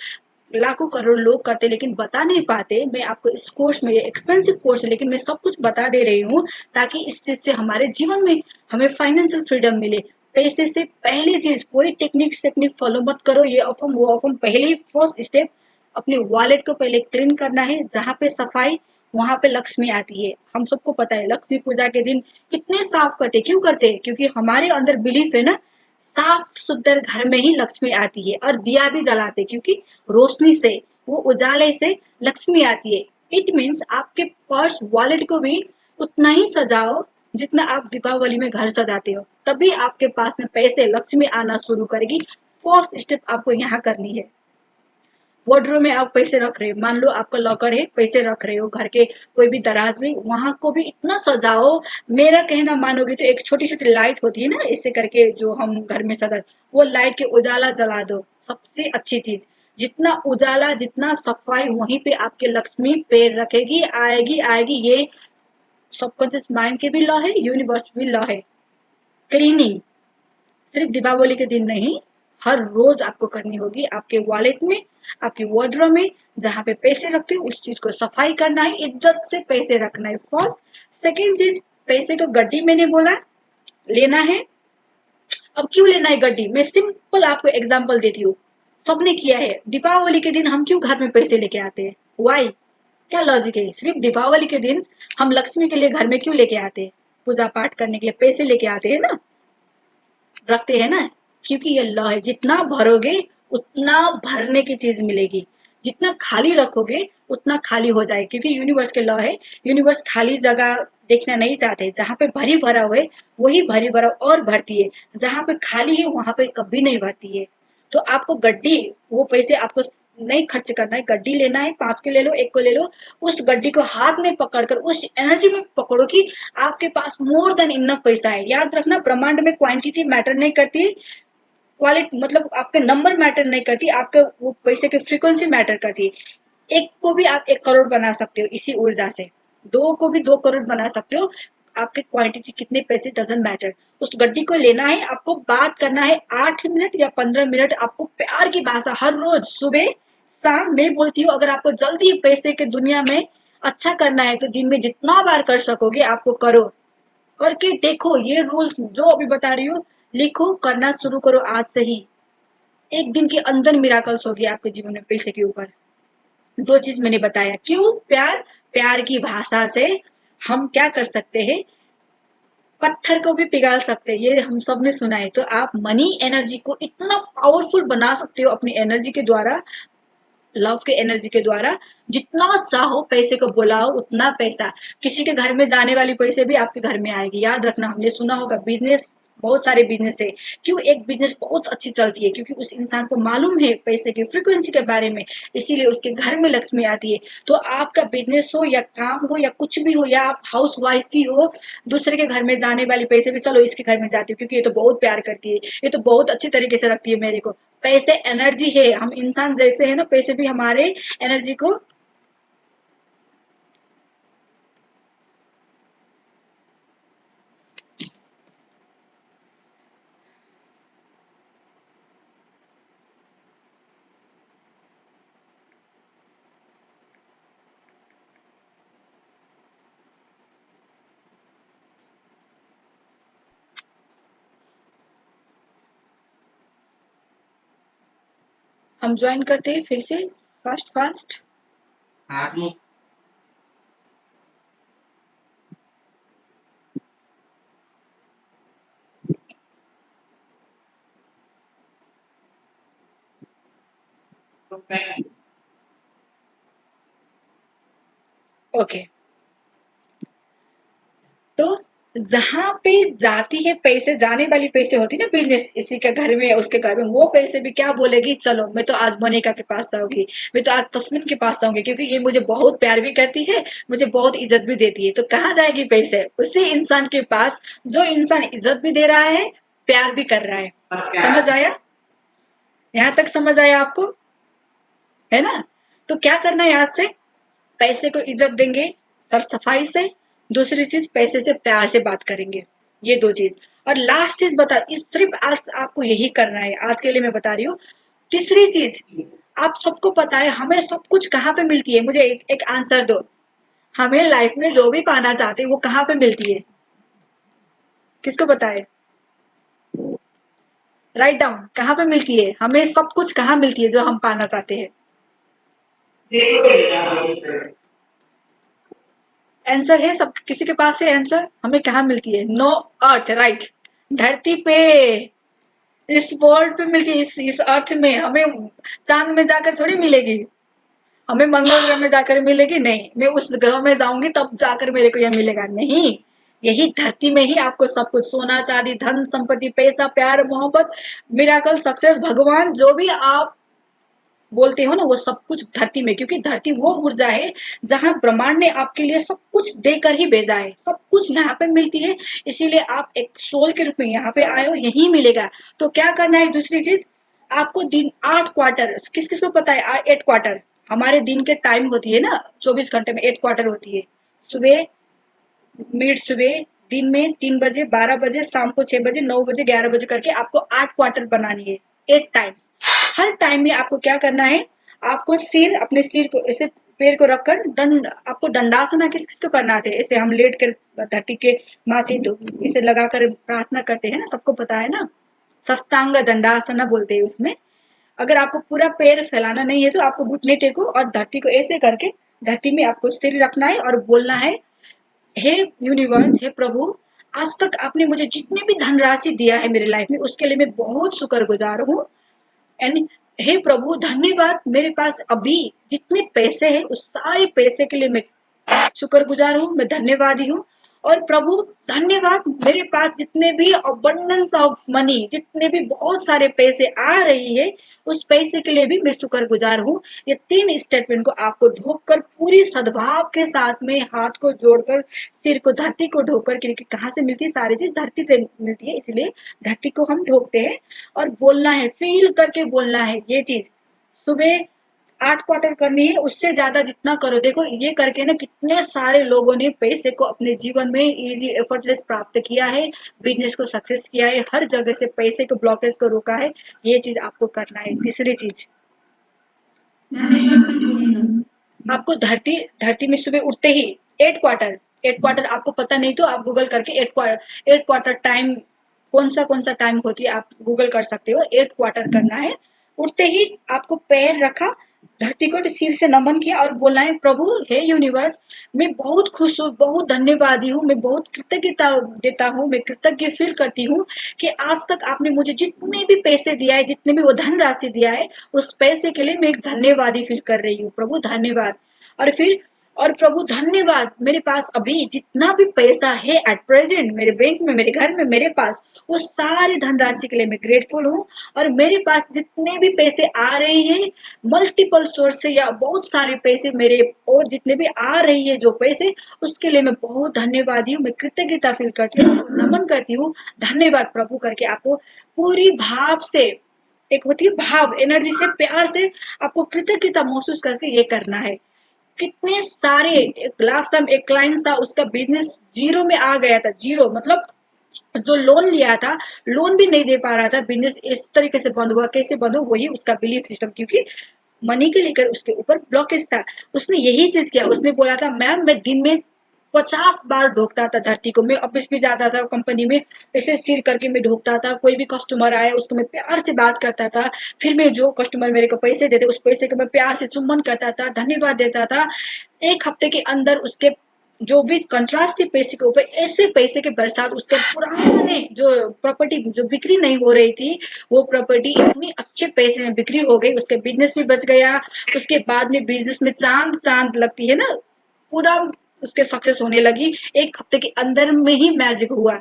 लाखों करोड़ लोग करते लेकिन बता नहीं पाते। मैं आपको इस कोर्स में, ये एक्सपेंसिव कोर्स है लेकिन मैं सब कुछ बता दे रही हूँ, ताकि इस चीज से हमारे जीवन में हमें फाइनेंशियल फ्रीडम मिले। पैसे से पहली चीज, कोई टेक्निक टेक्निक फॉलो मत करो, ये अफम वो अफम, पहले ही फर्स्ट स्टेप अपने वॉलेट को पहले क्लीन करना है। जहां पे सफाई, वहां पे लक्ष्मी आती है। हम सबको पता है लक्ष्मी पूजा के दिन कितने साफ करते, क्यों करते हैं? क्योंकि हमारे अंदर बिलीफ है ना, साफ सुंदर घर में ही लक्ष्मी आती है। और दिया भी जलाते, क्योंकि रोशनी से, वो उजाले से लक्ष्मी आती है। इट मीन्स आपके पर्स वॉलेट को भी उतना ही सजाओ जितना आप दीपावली में घर सजाते हो, तभी आपके पास में पैसे, लक्ष्मी आना शुरू करेगी। फर्स्ट स्टेप आपको यहाँ करनी है। वार्डरोब में आप पैसे रख रहे हो, मान लो आपका लॉकर है, पैसे रख रहे हो घर के कोई भी दराज में, वहां को भी इतना सजाओ। मेरा कहना मानोगे तो एक छोटी छोटी लाइट होती है ना, ऐसे करके जो हम घर में सजा, वो लाइट के उजाला जला दो, सबसे अच्छी चीज। जितना उजाला, जितना सफाई, वहीं पे आपके लक्ष्मी पैर रखेगी, आएगी आएगी। ये सबकॉन्शियस माइंड के भी लॉ है, यूनिवर्स भी लॉ है। क्लीनिंग सिर्फ दीपावली के दिन नहीं, हर रोज आपको करनी होगी। आपके वॉलेट में, आपकी वार्डरोब में, जहां पे पैसे रखते हो उस चीज को सफाई करना है, इज्जत से पैसे रखना है, फर्स्ट। सेकेंड चीज, पैसे को गड्डी, मैंने बोला लेना है। अब क्यों लेना है गड्डी, मैं सिंपल आपको एग्जांपल देती हूँ। सबने किया है, दीपावली के दिन हम क्यों घर में पैसे लेके आते हैं? वाई, क्या लॉजिक है? सिर्फ दीपावली के दिन हम लक्ष्मी के लिए घर में क्यों लेके आते हैं? पूजा पाठ करने के लिए पैसे लेके आते हैं ना, रखते हैं ना, क्योंकि ये लॉ है, जितना भरोगे उतना भरने की चीज मिलेगी, जितना खाली रखोगे उतना खाली हो जाए, क्योंकि यूनिवर्स के लॉ है। यूनिवर्स खाली जगह देखना नहीं चाहते, जहां पे भरी भरा हुए वही भरी भरा और भरती है, जहां पे खाली है वहां पे कभी नहीं भरती है। तो आपको गड्डी, वो पैसे आपको नहीं खर्च करना है, गड्डी लेना है, 5 को ले लो, 1 को ले लो। उस गड्डी को हाथ में पकड़कर उस एनर्जी में पकड़ो कि आपके पास मोर देन इनफ पैसा है। याद रखना, ब्रह्मांड में क्वांटिटी मैटर नहीं करती, क्वालिटी मतलब आपके नंबर मैटर नहीं करती, आपके वो पैसे की फ्रीक्वेंसी मैटर करती है। एक को भी आप 1 करोड़ बना सकते हो इसी ऊर्जा से, दो को भी 2 करोड़ बना सकते हो। आपके क्वांटिटी कितने पैसे डजेंट मैटर। उस गड्डी को लेना है, आपको बात करना है 8 मिनट या 15 मिनट, आपको प्यार की भाषा हर रोज सुबह शाम। मैं बोलती हूँ, अगर आपको जल्दी पैसे के दुनिया में अच्छा करना है तो दिन में जितना बार कर सकोगे आपको करो, करके देखो। ये रूल्स जो अभी बता रही हूँ, लिखो, करना शुरू करो आज से ही। एक दिन के अंदर मिराकल्स होगी आपके जीवन में पैसे के ऊपर। दो चीज मैंने बताया, क्यों? प्यार, प्यार की भाषा से हम क्या कर सकते हैं, पत्थर को भी पिघाल सकते हैं, ये हम सब ने सुना है। तो आप मनी एनर्जी को इतना पावरफुल बना सकते हो अपनी एनर्जी के द्वारा, लव के एनर्जी के द्वारा। जितना चाहो पैसे को बुलाओ, उतना पैसा, किसी के घर में जाने वाली पैसे भी आपके घर में आएगी। याद रखना, हमने सुना होगा बिजनेस, बहुत सारे बिजनेस है। क्यों एक बिजनेस बहुत अच्छी चलती है? क्योंकि उस इंसान को मालूम है पैसे की फ्रीक्वेंसी के बारे में, इसीलिए उसके घर में लक्ष्मी आती है। तो आपका बिजनेस हो या काम हो या कुछ भी हो, या आप हाउस वाइफ ही हो, दूसरे के घर में जाने वाली पैसे भी, चलो इसके घर में जाती हूँ क्योंकि ये तो बहुत प्यार करती है, ये तो बहुत अच्छी तरीके से रखती है मेरे को। पैसे एनर्जी है, हम इंसान जैसे है ना, पैसे भी हमारे एनर्जी को हम ज्वाइन करते हैं फिर से फास्ट फास्ट। ओके, तो जहां पे जाती है पैसे, जाने वाली पैसे होती है ना बिजनेस, इसी के घर में उसके घर में, वो पैसे भी क्या बोलेगी, चलो मैं तो आज मोनिका के पास जाऊंगी, मैं तो आज तस्मिन के पास जाऊंगी, क्योंकि ये मुझे बहुत प्यार भी करती है, मुझे बहुत इज्जत भी देती है। तो कहाँ जाएगी पैसे, उसी इंसान के पास जो इंसान इज्जत भी दे रहा है, प्यार भी कर रहा है। समझ आया? यहाँ तक समझ आया आपको? है ना? तो क्या करना है आज से, पैसे को इज्जत देंगे और सफाई से। दूसरी चीज, पैसे से प्यार से बात करेंगे। ये दो चीज। और लास्ट चीज बता, इस सिर्फ आज आपको यही करना है, आज के लिए मैं बता रही हूँ। तीसरी चीज, आप सबको पता है हमें सब कुछ कहाँ पे मिलती है, मुझे एक आंसर दो। हमें लाइफ में जो भी पाना चाहते हैं वो कहाँ पे मिलती है, किसको पता है? राइट डाउन, कहाँ पे मिलती है हमें सब कुछ, कहाँ मिलती है जो हम पाना चाहते हैं? आंसर है सब किसी के पास है आंसर, हमें कहाँ मिलती है? नो अर्थ, राइट। धरती पे, इस वर्ल्ड पे मिलती है, इस अर्थ में। हमें चांद में जाकर थोड़ी मिलेगी, हमें मंगल ग्रह में जाकर मिलेगी नहीं, मैं उस ग्रह में जाऊंगी तब जाकर मेरे को यह मिलेगा नहीं। यही धरती में ही आपको सब कुछ, सोना चांदी धन संपत्ति पैसा प्यार मोहब्बत मिराकल सक्सेस भगवान जो भी आप बोलते हो ना, वो सब कुछ धरती में, क्योंकि धरती वो ऊर्जा है जहां ब्रह्मांड ने आपके लिए सब कुछ देकर ही भेजा है, सब कुछ यहाँ पे मिलती है। इसीलिए आप एक सोल के रूप में यहाँ पे आए हो, यही मिलेगा। तो क्या करना है, दूसरी चीज, आपको दिन 8 क्वार्टर, किस किस को पता है 8 क्वार्टर हमारे दिन के टाइम होती है ना, 24 घंटे में 8 क्वार्टर होती है। सुबह, मिड सुबह, दिन में 3 बजे 12 बजे, शाम को 6 बजे 9 बजे 11 बजे करके आपको 8 क्वार्टर बनानी है, 8 टाइम्स। हर टाइम में आपको क्या करना है, आपको सिर, अपने सिर को ऐसे पैर को रखकर दंड, आपको दंडासना किस किस को करना आते हैं, ऐसे हम लेट कर धरती के माथे इसे लगाकर प्रार्थना करते हैं ना, सबको पता है ना, सष्टांग दंडासना बोलते हैं उसमें। अगर आपको पूरा पैर फैलाना नहीं है तो आपको घुटने टेको और धरती को ऐसे करके, धरती में आपको सिर रखना है और बोलना है, हे यूनिवर्स, हे प्रभु, आज तक आपने मुझे जितनी भी धनराशि दिया है मेरे लाइफ में, उसके लिए मैं बहुत शुक्रगुजार हूँ। एंड हे प्रभु धन्यवाद, मेरे पास अभी जितने पैसे हैं उस सारे पैसे के लिए मैं शुक्रगुजार हूँ, मैं धन्यवादी हूँ। और प्रभु धन्यवाद, मेरे पास जितने भी अबंडेंस ऑफ मनी, जितने भी बहुत सारे पैसे आ रही है, उस पैसे के लिए भी मैं शुक्रगुजार हूँ। ये 3 स्टेटमेंट को आपको ढोकर पूरी सद्भाव के साथ में हाथ को जोड़कर, सिर को धरती को ढोकर, क्योंकि कहाँ से मिलती है सारी चीज, धरती से मिलती है, इसलिए धरती को हम ढोकते हैं। और बोलना है, फील करके बोलना है ये चीज। सुबह 8 क्वार्टर करनी है, उससे ज्यादा जितना करो। देखो ये करके ना कितने सारे लोगों ने पैसे को अपने जीवन में इजी एफर्टलेस प्राप्त किया है, बिजनेस को सक्सेस किया है, हर जगह से पैसे को ब्लॉकेज को रोका है। ये चीज आपको करना है। तीसरी चीज, आपको धरती धरती में सुबह उठते ही 8 क्वार्टर, 8 क्वार्टर आपको पता नहीं तो आप गूगल करके 8 क्वार्टर टाइम, कौन सा टाइम होती है आप गूगल कर सकते हो। 8 क्वार्टर करना है। उठते ही आपको पैर रखा, धरती को सिर से नमन किया और बोलना है, प्रभु हे यूनिवर्स, मैं बहुत खुश हूँ, बहुत धन्यवादी हूँ, मैं बहुत कृतज्ञता देता हूँ, मैं कृतज्ञ फील करती हूँ कि आज तक आपने मुझे जितने भी पैसे दिया है, जितने भी वो धन राशि दिया है, उस पैसे के लिए मैं एक धन्यवादी फील कर रही हूँ, प्रभु धन्यवाद। और फिर, और प्रभु धन्यवाद, मेरे पास अभी जितना भी पैसा है एट प्रेजेंट मेरे बैंक में, मेरे घर में, मेरे पास, वो सारी धनराशि के लिए मैं ग्रेटफुल हूँ। और मेरे पास जितने भी पैसे आ रहे हैं, मल्टीपल सोर्स से या बहुत सारे पैसे मेरे, और जितने भी आ रही है जो पैसे, उसके लिए मैं बहुत धन्यवादी हूँ, मैं कृतज्ञता फील करती हूँ, नमन करती हूँ, धन्यवाद प्रभु करके आपको पूरी भाव से, एक होती है भाव, एनर्जी से, प्यार से, आपको कृतज्ञता महसूस करके ये करना है। कितने सारे, लास्ट टाइम एक क्लाइंट था, उसका बिजनेस जीरो में आ गया था, जीरो मतलब जो लोन लिया था, लोन भी नहीं दे पा रहा था, बिजनेस इस तरीके से बंद हुआ, कैसे बंद हुआ, वही उसका बिलीफ सिस्टम, क्योंकि मनी के लेकर उसके ऊपर ब्लॉकेज था। उसने यही चीज किया, उसने बोला था मैम मैं दिन में 50 बार ढोकता था धरती को। मैं ऑफिस भी जाता था कंपनी में, ऐसे सिर करके मैं ढोकता था। कोई भी कस्टमर आए उसको मैं प्यार से बात करता था। फिर मैं जो कस्टमर मेरे को पैसे देते उस पैसे को मैं प्यार से चुम्बन करता था, धन्यवाद देता था। 1 हफ्ते के अंदर उसके जो भी कंट्रास्ट थी पैसे के ऊपर, ऐसे पैसे के बरसात उसके पुराने जो प्रॉपर्टी जो बिक्री नहीं हो रही थी, वो प्रॉपर्टी इतनी अच्छे पैसे में बिक्री हो गई, उसके बिजनेस भी बच गया। उसके बाद में बिजनेस में चांद चांद लगती है ना, पूरा उसके सक्सेस होने लगी। 1 हफ्ते के अंदर में ही मैजिक हुआ।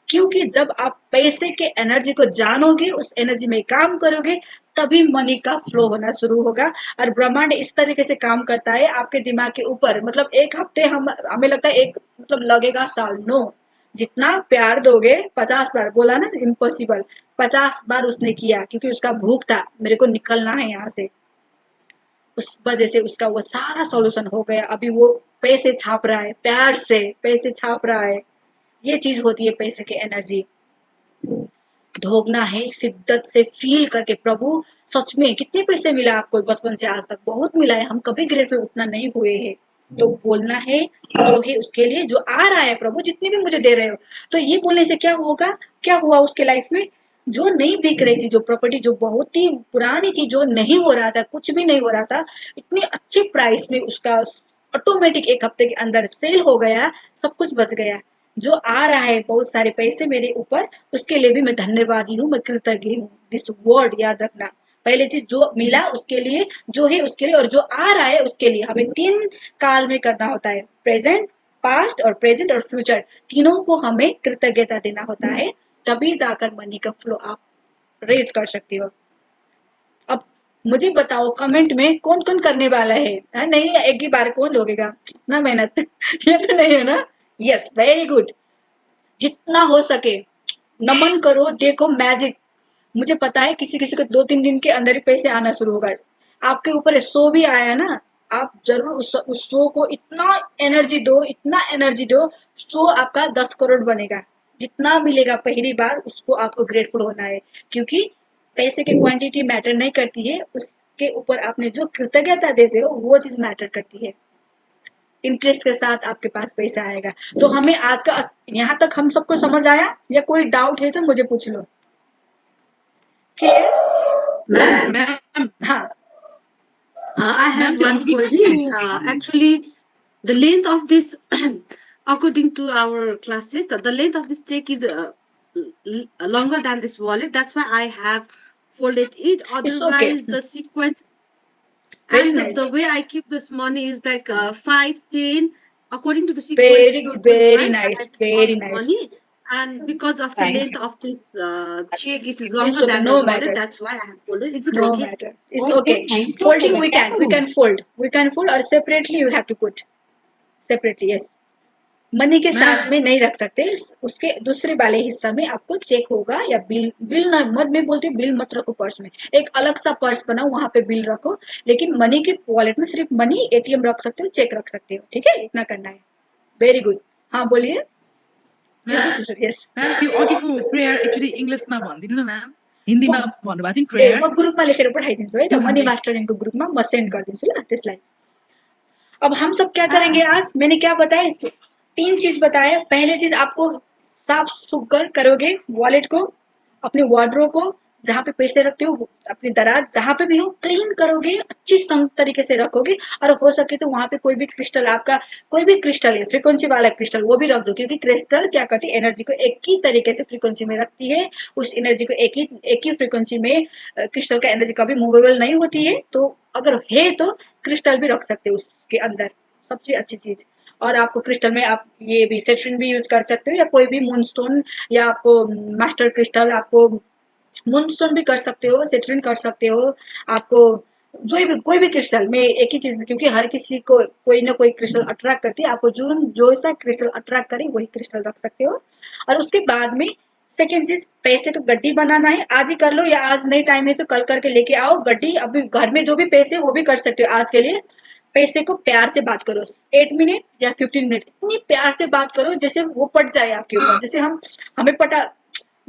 क्योंकि जब आप पैसे के एनर्जी को जानोगे, उस एनर्जी में काम करोगे, तभी मनी का फ्लो होना शुरू होगा। और ब्रह्मांड इस तरीके से काम करता है आपके दिमाग के ऊपर। मतलब 1 हफ्ते हम हमें लगता है एक मतलब लगेगा साल, नो। जितना प्यार दोगे, 50 बार बोला ना, इम्पॉसिबल। 50 बार उसने किया क्योंकि उसका भूख था, मेरे को निकलना है यहाँ से। उस वजह से उसका वो सारा सॉल्यूशन हो गया। अभी वो पैसे छाप रहा है, प्यार से पैसे छाप रहा है। ये चीज होती है पैसे की एनर्जी। भोगना है शिद्दत से, फील करके। प्रभु सच में कितने पैसे मिला आपको बचपन से आज तक? बहुत मिला है, हम कभी ग्रेटफुल उतना नहीं हुए हैं। तो बोलना है जो है उसके लिए, जो आ रहा है प्रभु जितनी भी मुझे दे रहे हो। तो ये बोलने से क्या होगा? क्या हुआ उसके लाइफ में? जो नहीं बिक रही थी, जो प्रॉपर्टी जो बहुत ही पुरानी थी, जो नहीं हो रहा था, कुछ भी नहीं हो रहा था, इतनी अच्छे प्राइस में उसका ऑटोमेटिक 1 हफ्ते के अंदर सेल हो गया। सब कुछ बच गया। जो आ रहा है बहुत सारे पैसे मेरे ऊपर, उसके लिए भी मैं धन्यवादी हूँ, मैं कृतज्ञ हूँ। दिस वर्ड याद रखना। पहले चीज जो मिला उसके लिए, जो है उसके लिए, और जो आ रहा है उसके लिए। हमें 3 काल में करना होता है, प्रेजेंट, पास्ट और प्रेजेंट और फ्यूचर। तीनों को हमें कृतज्ञता देना होता है, तभी जाकर मनी का फ्लो आप रेज कर सकते हो। अब मुझे बताओ कमेंट में कौन कौन करने वाला है? नहीं, एक ही बार कौन लोगेगा ना मेहनत? ये तो नहीं है ना? Yes, very good. जितना हो सके नमन करो, देखो मैजिक। मुझे पता है किसी किसी को 2-3 दिन के अंदर ही पैसे आना शुरू होगा। आपके ऊपर शो भी आया ना, आप जरूर उस शो को इतना एनर्जी दो, इतना एनर्जी दो, शो आपका 10 करोड़ बनेगा। जितना मिलेगा पहली बार उसको आपको ग्रेटफुल होना है। क्योंकि पैसे की क्वांटिटी मैटर नहीं करती है, उसके ऊपर आपने जो कृतज्ञता देते हो वो चीज मैटर करती है। इंटरेस्ट के साथ आपके पास पैसा आएगा। तो हमें आज का यहाँ तक हम सबको समझ आया, या कोई डाउट है तो मुझे पूछ लो। क्लियर? Ma'am, हाँ। I ma'am, have one query. Actually, the length of this, according to our classes, the length of this check is longer than this wallet. That's why I have folded it. It's okay. Otherwise, the sequence Very and nice. the way I keep this money is like 5, 10. According to the Very good. sequence Very 5, I nice. keep all Very this nice. money. And because of the Thank length you. of this check, it is It's longer okay. than the No wallet. matter. That's why I have folded. Is it No okay? matter. It's okay. Folding we can. We can fold. We can fold, or separately you have to put. Separately, yes. Money के साथ ma'am, में नहीं रख सकते। उसके दूसरे वाले हिस्सा में आपको चेक होगा या बिल। बिल ना मत, मैं बोलती हूँ बिल मत रखो पर्स में। एक अलग सा पर्स बनाओ, वहां पे बिल रखो। लेकिन मनी के वॉलेट में सिर्फ मनी, एटीएम रख सकते हो, चेक रख सकते हो। ठीक है, इतना करना है। Very good. हाँ बोलिए। ma'am, yes yes. ma'am, त्यो अघिको prayer actually इङ्ग्लिसमा भनिदिनु न म्याम हिन्दीमा भन्नुभएको थियो नि ए prayer म ग्रुपमा लेखेर पठाइदिन्छु है त्यो त, मनी भन्दै मास्टरिङको ग्रुपमा म सेन्ड गरिदिन्छु ल त्यसलाई। अब हम सब क्या करेंगे ma'am, आज? मैंने क्या बताया? 3 चीज बताया। पहले चीज आपको साफ सुग्घर करोगे वॉलेट को, अपने वार्डरोब को, जहाँ पे पैसे रखते हो, अपनी दराज जहाँ पे भी हो, क्लीन करोगे, अच्छी तरीके से रखोगे। और हो सके तो वहां पे कोई भी क्रिस्टल आपका, कोई भी क्रिस्टल है फ्रीक्वेंसी वाला क्रिस्टल, वो भी रख दो। क्योंकि क्रिस्टल क्या करती है, एनर्जी को एक ही तरीके से फ्रीक्वेंसी में रखती है। उस एनर्जी को एक ही फ्रीक्वेंसी में, क्रिस्टल का एनर्जी कभी मूवेबल नहीं होती है। तो अगर है तो क्रिस्टल भी रख सकते हो उसके अंदर, सबसे अच्छी चीज। और आपको क्रिस्टल में आप ये भी सेट्रिन भी यूज कर सकते हो, या कोई भी मूनस्टोन, या आपको मास्टर क्रिस्टल, आपको मूनस्टोन भी कर सकते हो, सेट्रिन कर सकते हो। आपको जो भी कोई भी क्रिस्टल में एक ही चीज, क्योंकि हर किसी को कोई ना कोई क्रिस्टल अट्रैक्ट करती है। आपको जो सा क्रिस्टल अट्रैक्ट करे वही क्रिस्टल रख सकते हो। और उसके बाद में सेकेंड चीज, पैसे को गड्डी बनाना है, आज ही कर लो, या आज नहीं टाइम है तो कल करके लेके आओ गड्डी। अभी घर में जो भी पैसे वो भी कर सकते हो आज के लिए। पैसे को प्यार से बात करो, 8 मिनट या 15 मिनट इतनी प्यार से बात करो जैसे वो पट जाए आपके ऊपर। जैसे हमें पटा,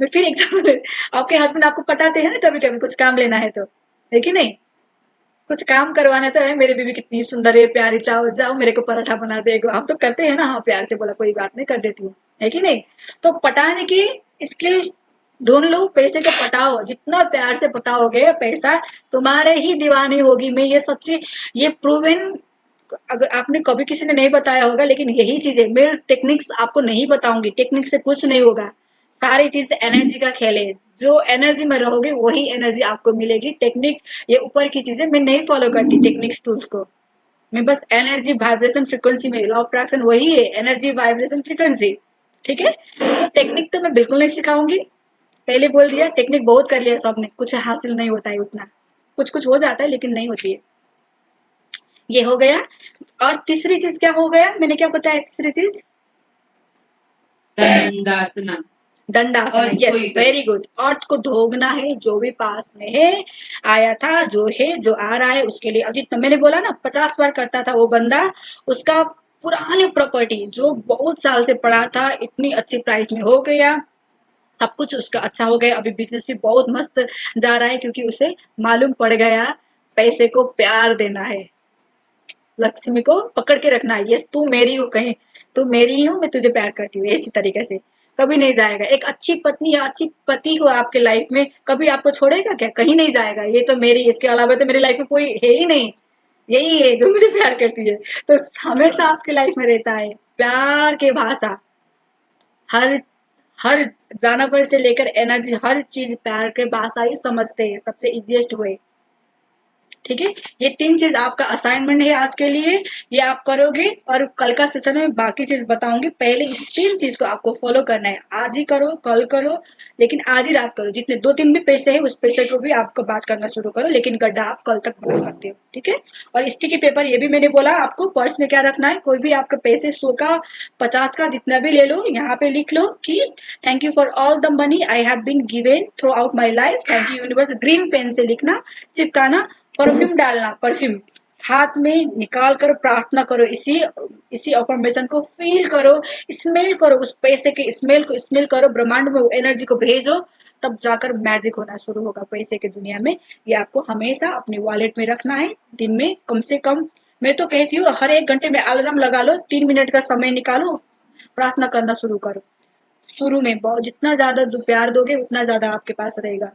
मैं फिर एग्जाम्पल, आपके हस्बैंड आपको पटाते हैं ना कभी कभी कुछ काम लेना है तो, है कि नहीं? कुछ काम करवाना तो है, मेरी बीवी कितनी सुंदर है, प्यारी, जाओ जाओ मेरे को पराठा बना दे, हम तो करते हैं ना, हाँ प्यार से बोला कोई बात नहीं कर देती हूँ, है कि नहीं। तो पटाने की स्किल ढूंढ लो, पैसे को पटाओ, जितना प्यार से पटाओगे पैसा तुम्हारे ही दीवानी होगी। मैं ये सच्ची, ये प्रूवन, अगर आपने कभी किसी ने नहीं बताया होगा, लेकिन यही चीज है। मैं टेक्निक्स आपको नहीं बताऊंगी, टेक्निक से कुछ नहीं होगा, सारी चीज एनर्जी का खेल है। जो एनर्जी में रहोगे वही एनर्जी आपको मिलेगी। टेक्निक ये ऊपर की चीजें मैं नहीं फॉलो करती, टेक्निक्स टूल्स को। मैं बस एनर्जी वाइब्रेशन फ्रीक्वेंसी में, लॉ ऑफ अट्रैक्शन वही है, एनर्जी वाइब्रेशन फ्रीक्वेंसी। ठीक है, तो टेक्निक तो मैं बिल्कुल नहीं सिखाऊंगी, पहले बोल दिया। टेक्निक बहुत कर लिया सबने, कुछ हासिल नहीं होता है उतना, कुछ कुछ हो जाता है लेकिन नहीं होती है। ये हो गया। और तीसरी चीज क्या हो गया, मैंने क्या बताया तीसरी चीज? दंडासना। दंडासन, अर्थ यस को ही वेरी गुड। अर्थ को ढोगना है, जो भी पास में है, आया था, जो है, जो आ रहा है, उसके लिए। अभी तो मैंने बोला ना 50 बार करता था वो बंदा, उसका पुरानी प्रॉपर्टी जो बहुत साल से पड़ा था, इतनी अच्छी प्राइस में हो गया, सब कुछ उसका अच्छा हो गया। अभी बिजनेस भी बहुत मस्त जा रहा है, क्योंकि उसे मालूम पड़ गया पैसे को प्यार देना है, लक्ष्मी को पकड़ के रखना है। यस, तू मेरी हो, कहीं तू मेरी ही हो, मैं तुझे प्यार करती हूँ, इसी तरीके से कभी नहीं जाएगा। एक अच्छी पत्नी या अच्छी पति हो आपके लाइफ में, कभी आपको छोड़ेगा क्या? कहीं नहीं जाएगा। ये तो मेरी, इसके अलावा तो मेरी लाइफ में कोई है ही नहीं, यही है जो मुझे प्यार करती है। तो हमेशा आपकी लाइफ में रहता है प्यार के भाषा। हर हर जानवर से लेकर एनर्जी, हर चीज प्यार के भाषा ही समझते हैं, सबसे इजिएस्ट वे। ठीक है, ये 3 चीज आपका असाइनमेंट है आज के लिए, ये आप करोगे। और कल का सेशन में बाकी चीज बताऊंगी, पहले इस 3 चीज को आपको फॉलो करना है। आज ही करो, कल करो, लेकिन आज ही रात करो। जितने 2-3 भी पैसे है, उस पैसे को भी आपको बात करना शुरू करो, लेकिन गड्ढा आप कल तक बना सकते हो। ठीक है, और स्टिकी पेपर ये भी मैंने बोला आपको, पर्स में क्या रखना है, कोई भी आपके पैसे 100 का, 50 का, जितना भी ले लो, यहाँ पे लिख लो कि thank you for all the money I have been given throughout my life, thank you universe. Green pen से लिखना, चिपकाना। परफ्यूम डालना, परफ्यूम हाथ में निकाल कर प्रार्थना करो, इसी इसी अफर्मेशन को फील करो, स्मेल करो, उस पैसे के स्मेल को स्मेल करो, ब्रह्मांड में एनर्जी को भेजो, तब जाकर मैजिक होना शुरू होगा पैसे की दुनिया में। ये आपको हमेशा अपने वॉलेट में रखना है। दिन में कम से कम, मैं तो कहती हूँ हर 1 घंटे में अलार्म लगा लो, 3 मिनट का समय निकालो, प्रार्थना करना शुरू करो। शुरू में बहुत, जितना ज्यादा प्यार दोगे उतना ज्यादा आपके पास रहेगा।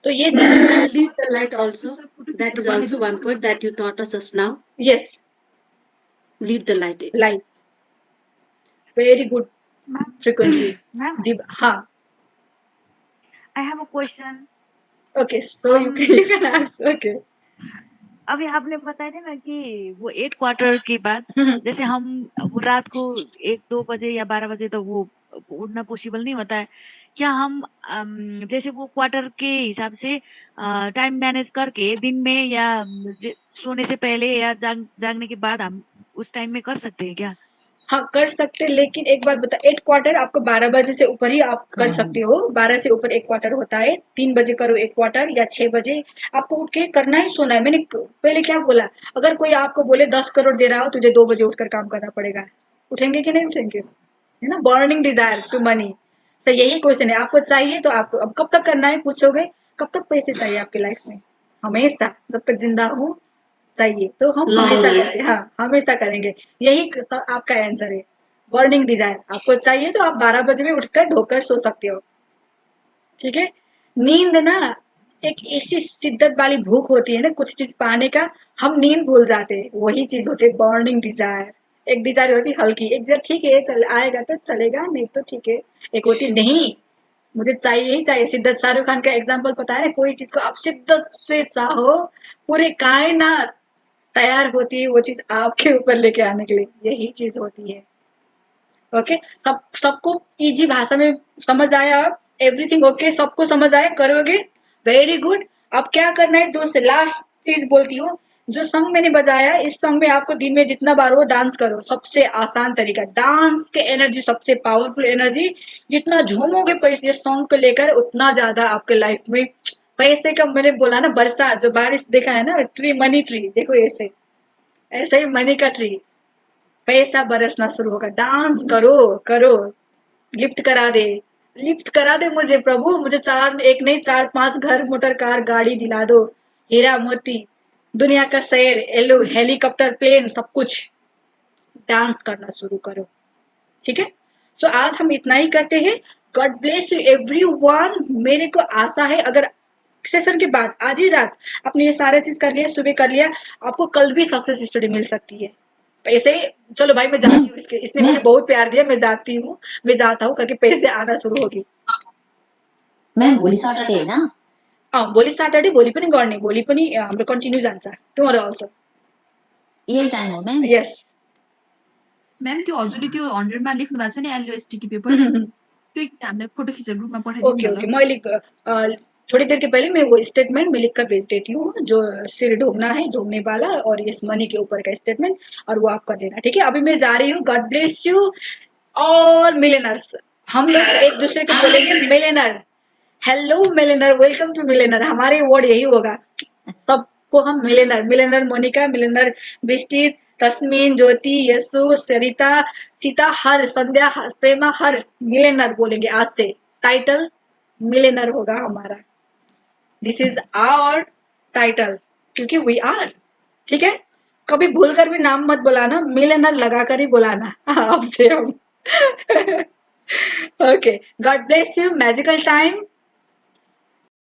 तो ये चीज, And lead the light also. That is also one point that you taught us just now. Yes, Lead the light. Light, very good Ma'am, frequency. ma'am, हाँ, I have a question. Okay, so you can ask, okay. अभी आपने बताया था ना कि वो 8 quarter के बाद जैसे हम वो रात को 1-2 बजे या 12 बजे तो वो उठना पॉसिबल नहीं होता है। क्या हम जैसे वो क्वार्टर के हिसाब से टाइम मैनेज करके दिन में या सोने से पहले या जागने के बाद हम उस टाइम में कर सकते हैं क्या? हाँ कर सकते, लेकिन एक बात बता, 8 क्वार्टर आपको 12 बजे से ऊपर ही आप कर सकते हो। 12 से ऊपर 1 क्वार्टर होता है। 3 बजे करो 1 क्वार्टर, या 6 बजे आपको उठ के करना ही। सुना है मैंने पहले क्या बोला, अगर कोई आपको बोले 10 करोड़ दे रहा हो, तुझे 2 बजे उठकर काम करना पड़ेगा, उठेंगे कि नहीं उठेंगे? है ना, बर्निंग डिजायर टू मनी। तो यही क्वेश्चन है, आपको चाहिए तो आपको अब कब तक करना है पूछोगे, कब तक पैसे चाहिए आपकी लाइफ में? हमेशा, जब तक जिंदा हूँ चाहिए, तो हम Long हमेशा life. करेंगे, हाँ हमेशा करेंगे। यही आपका आंसर है, बर्निंग डिजायर। आपको चाहिए तो आप 12 बजे में उठकर ढोकर सो सकते हो। ठीक है, नींद ना एक ऐसी शिद्दत वाली भूख होती है ना, कुछ चीज पाने का, हम नींद भूल जाते हैं, वही चीज होती है बर्निंग डिजायर। एक डिजायर होती है हल्की, एक डिजायर ठीक है चल आएगा तो चलेगा, नहीं तो ठीक है। एक होती है नहीं, मुझे चाहिए ही चाहिए, शिद्दत। शाहरुख खान का एग्जाम्पल पता है ना, कोई चीज को आप शिद्दत से चाहो, पूरे कायनात तैयार होती है वो चीज आपके ऊपर लेके आने के लिए, यही चीज होती है। ओके, सबको इजी भाषा में समझ आया? अब एवरीथिंग ओके, सबको समझ आया, करोगे? Very good. अब क्या करना है दोस्त, लास्ट चीज बोलती हूँ, जो सॉन्ग मैंने बजाया, इस सॉन्ग में आपको दिन में जितना बार हो डांस करो। सबसे आसान तरीका, डांस के एनर्जी सबसे पावरफुल एनर्जी। जितना झूमोगे पैसे सॉन्ग को लेकर, उतना ज्यादा आपके लाइफ में पैसे का, मैंने बोला ना बरसात, जो बारिश देखा है ना, ट्री, मनी ट्री, देखो ऐसे, ऐसे ही मनी का ट्री, पैसा बरसना शुरू होगा। डांस करो करो, लिफ्ट करा दे, लिफ्ट करा दे मुझे प्रभु, मुझे 4 एक नहीं 4-5 घर, मोटर कार, गाड़ी दिला दो, हीरा मोती, दुनिया का शहर, हेलीकॉप्टर, प्लेन, सब कुछ। डांस करना शुरू करो, ठीक है। सो आज हम इतना ही करते हैं। God bless you everyone. मेरे को आशा है अगर सेशन के बाद आज ही रात आपने ये सारा चीज कर लिया, सुबह कर लिया, आपको कल भी सक्सेस स्टोरी मिल सकती है। पैसे, चलो भाई मैं जाती हूँ, इसने मुझे बहुत प्यार दिया, मैं जाती हूँ, मैं जाता हूँ करके पैसे आना शुरू होगी। म्याम भोलि सटरडे होइन? भोलि सैटरडे, भोलि पनि गर्ने, भोलि पनि हाम्रो कन्टिन्यू जान्छ, टुमरो अल्सो। यही टाइम हो म्याम? यस। म्याम त्यो हजुरले त्यो 100 मा लेख्नु भएको छ नि एलओएसटी पेपर, त्यो एकटा हामीलाई फोटो खिचेर ग्रुपमा पठाइदिनु ओके न ओके, ल। मैं थोड़ी देर के पहले मैं वो स्टेटमेंट में लिख कर भेज देती हूँ, जो सिर ढूंढना है ढूंढने वाला, और इस मनी के ऊपर का स्टेटमेंट, और वो आप कर देना, ठीक है। अभी मैं जा रही हूँ। God bless you all millionaires. हम लोग एक दूसरे को बोलेंगे millionaire. Hello millionaire, welcome to millionaire. हमारे वर्ड यही होगा, सबको हम मिलेनर, मिलेनर मोनिका, मिलेनर बिस्टी, तस्मीन, ज्योति, यशु, सरिता, सीता, हर संध्या, प्रेमा, हर मिलेनर बोलेंगे आज से। टाइटल मिलेनर होगा हमारा। दिस इज आवर टाइटल, क्योंकि वी आर, ठीक है। कभी भूल कर भी नाम मत बुलाना, मिलेनर लगा कर ही बुलाना आपसे हम। Okay, God bless you, magical time.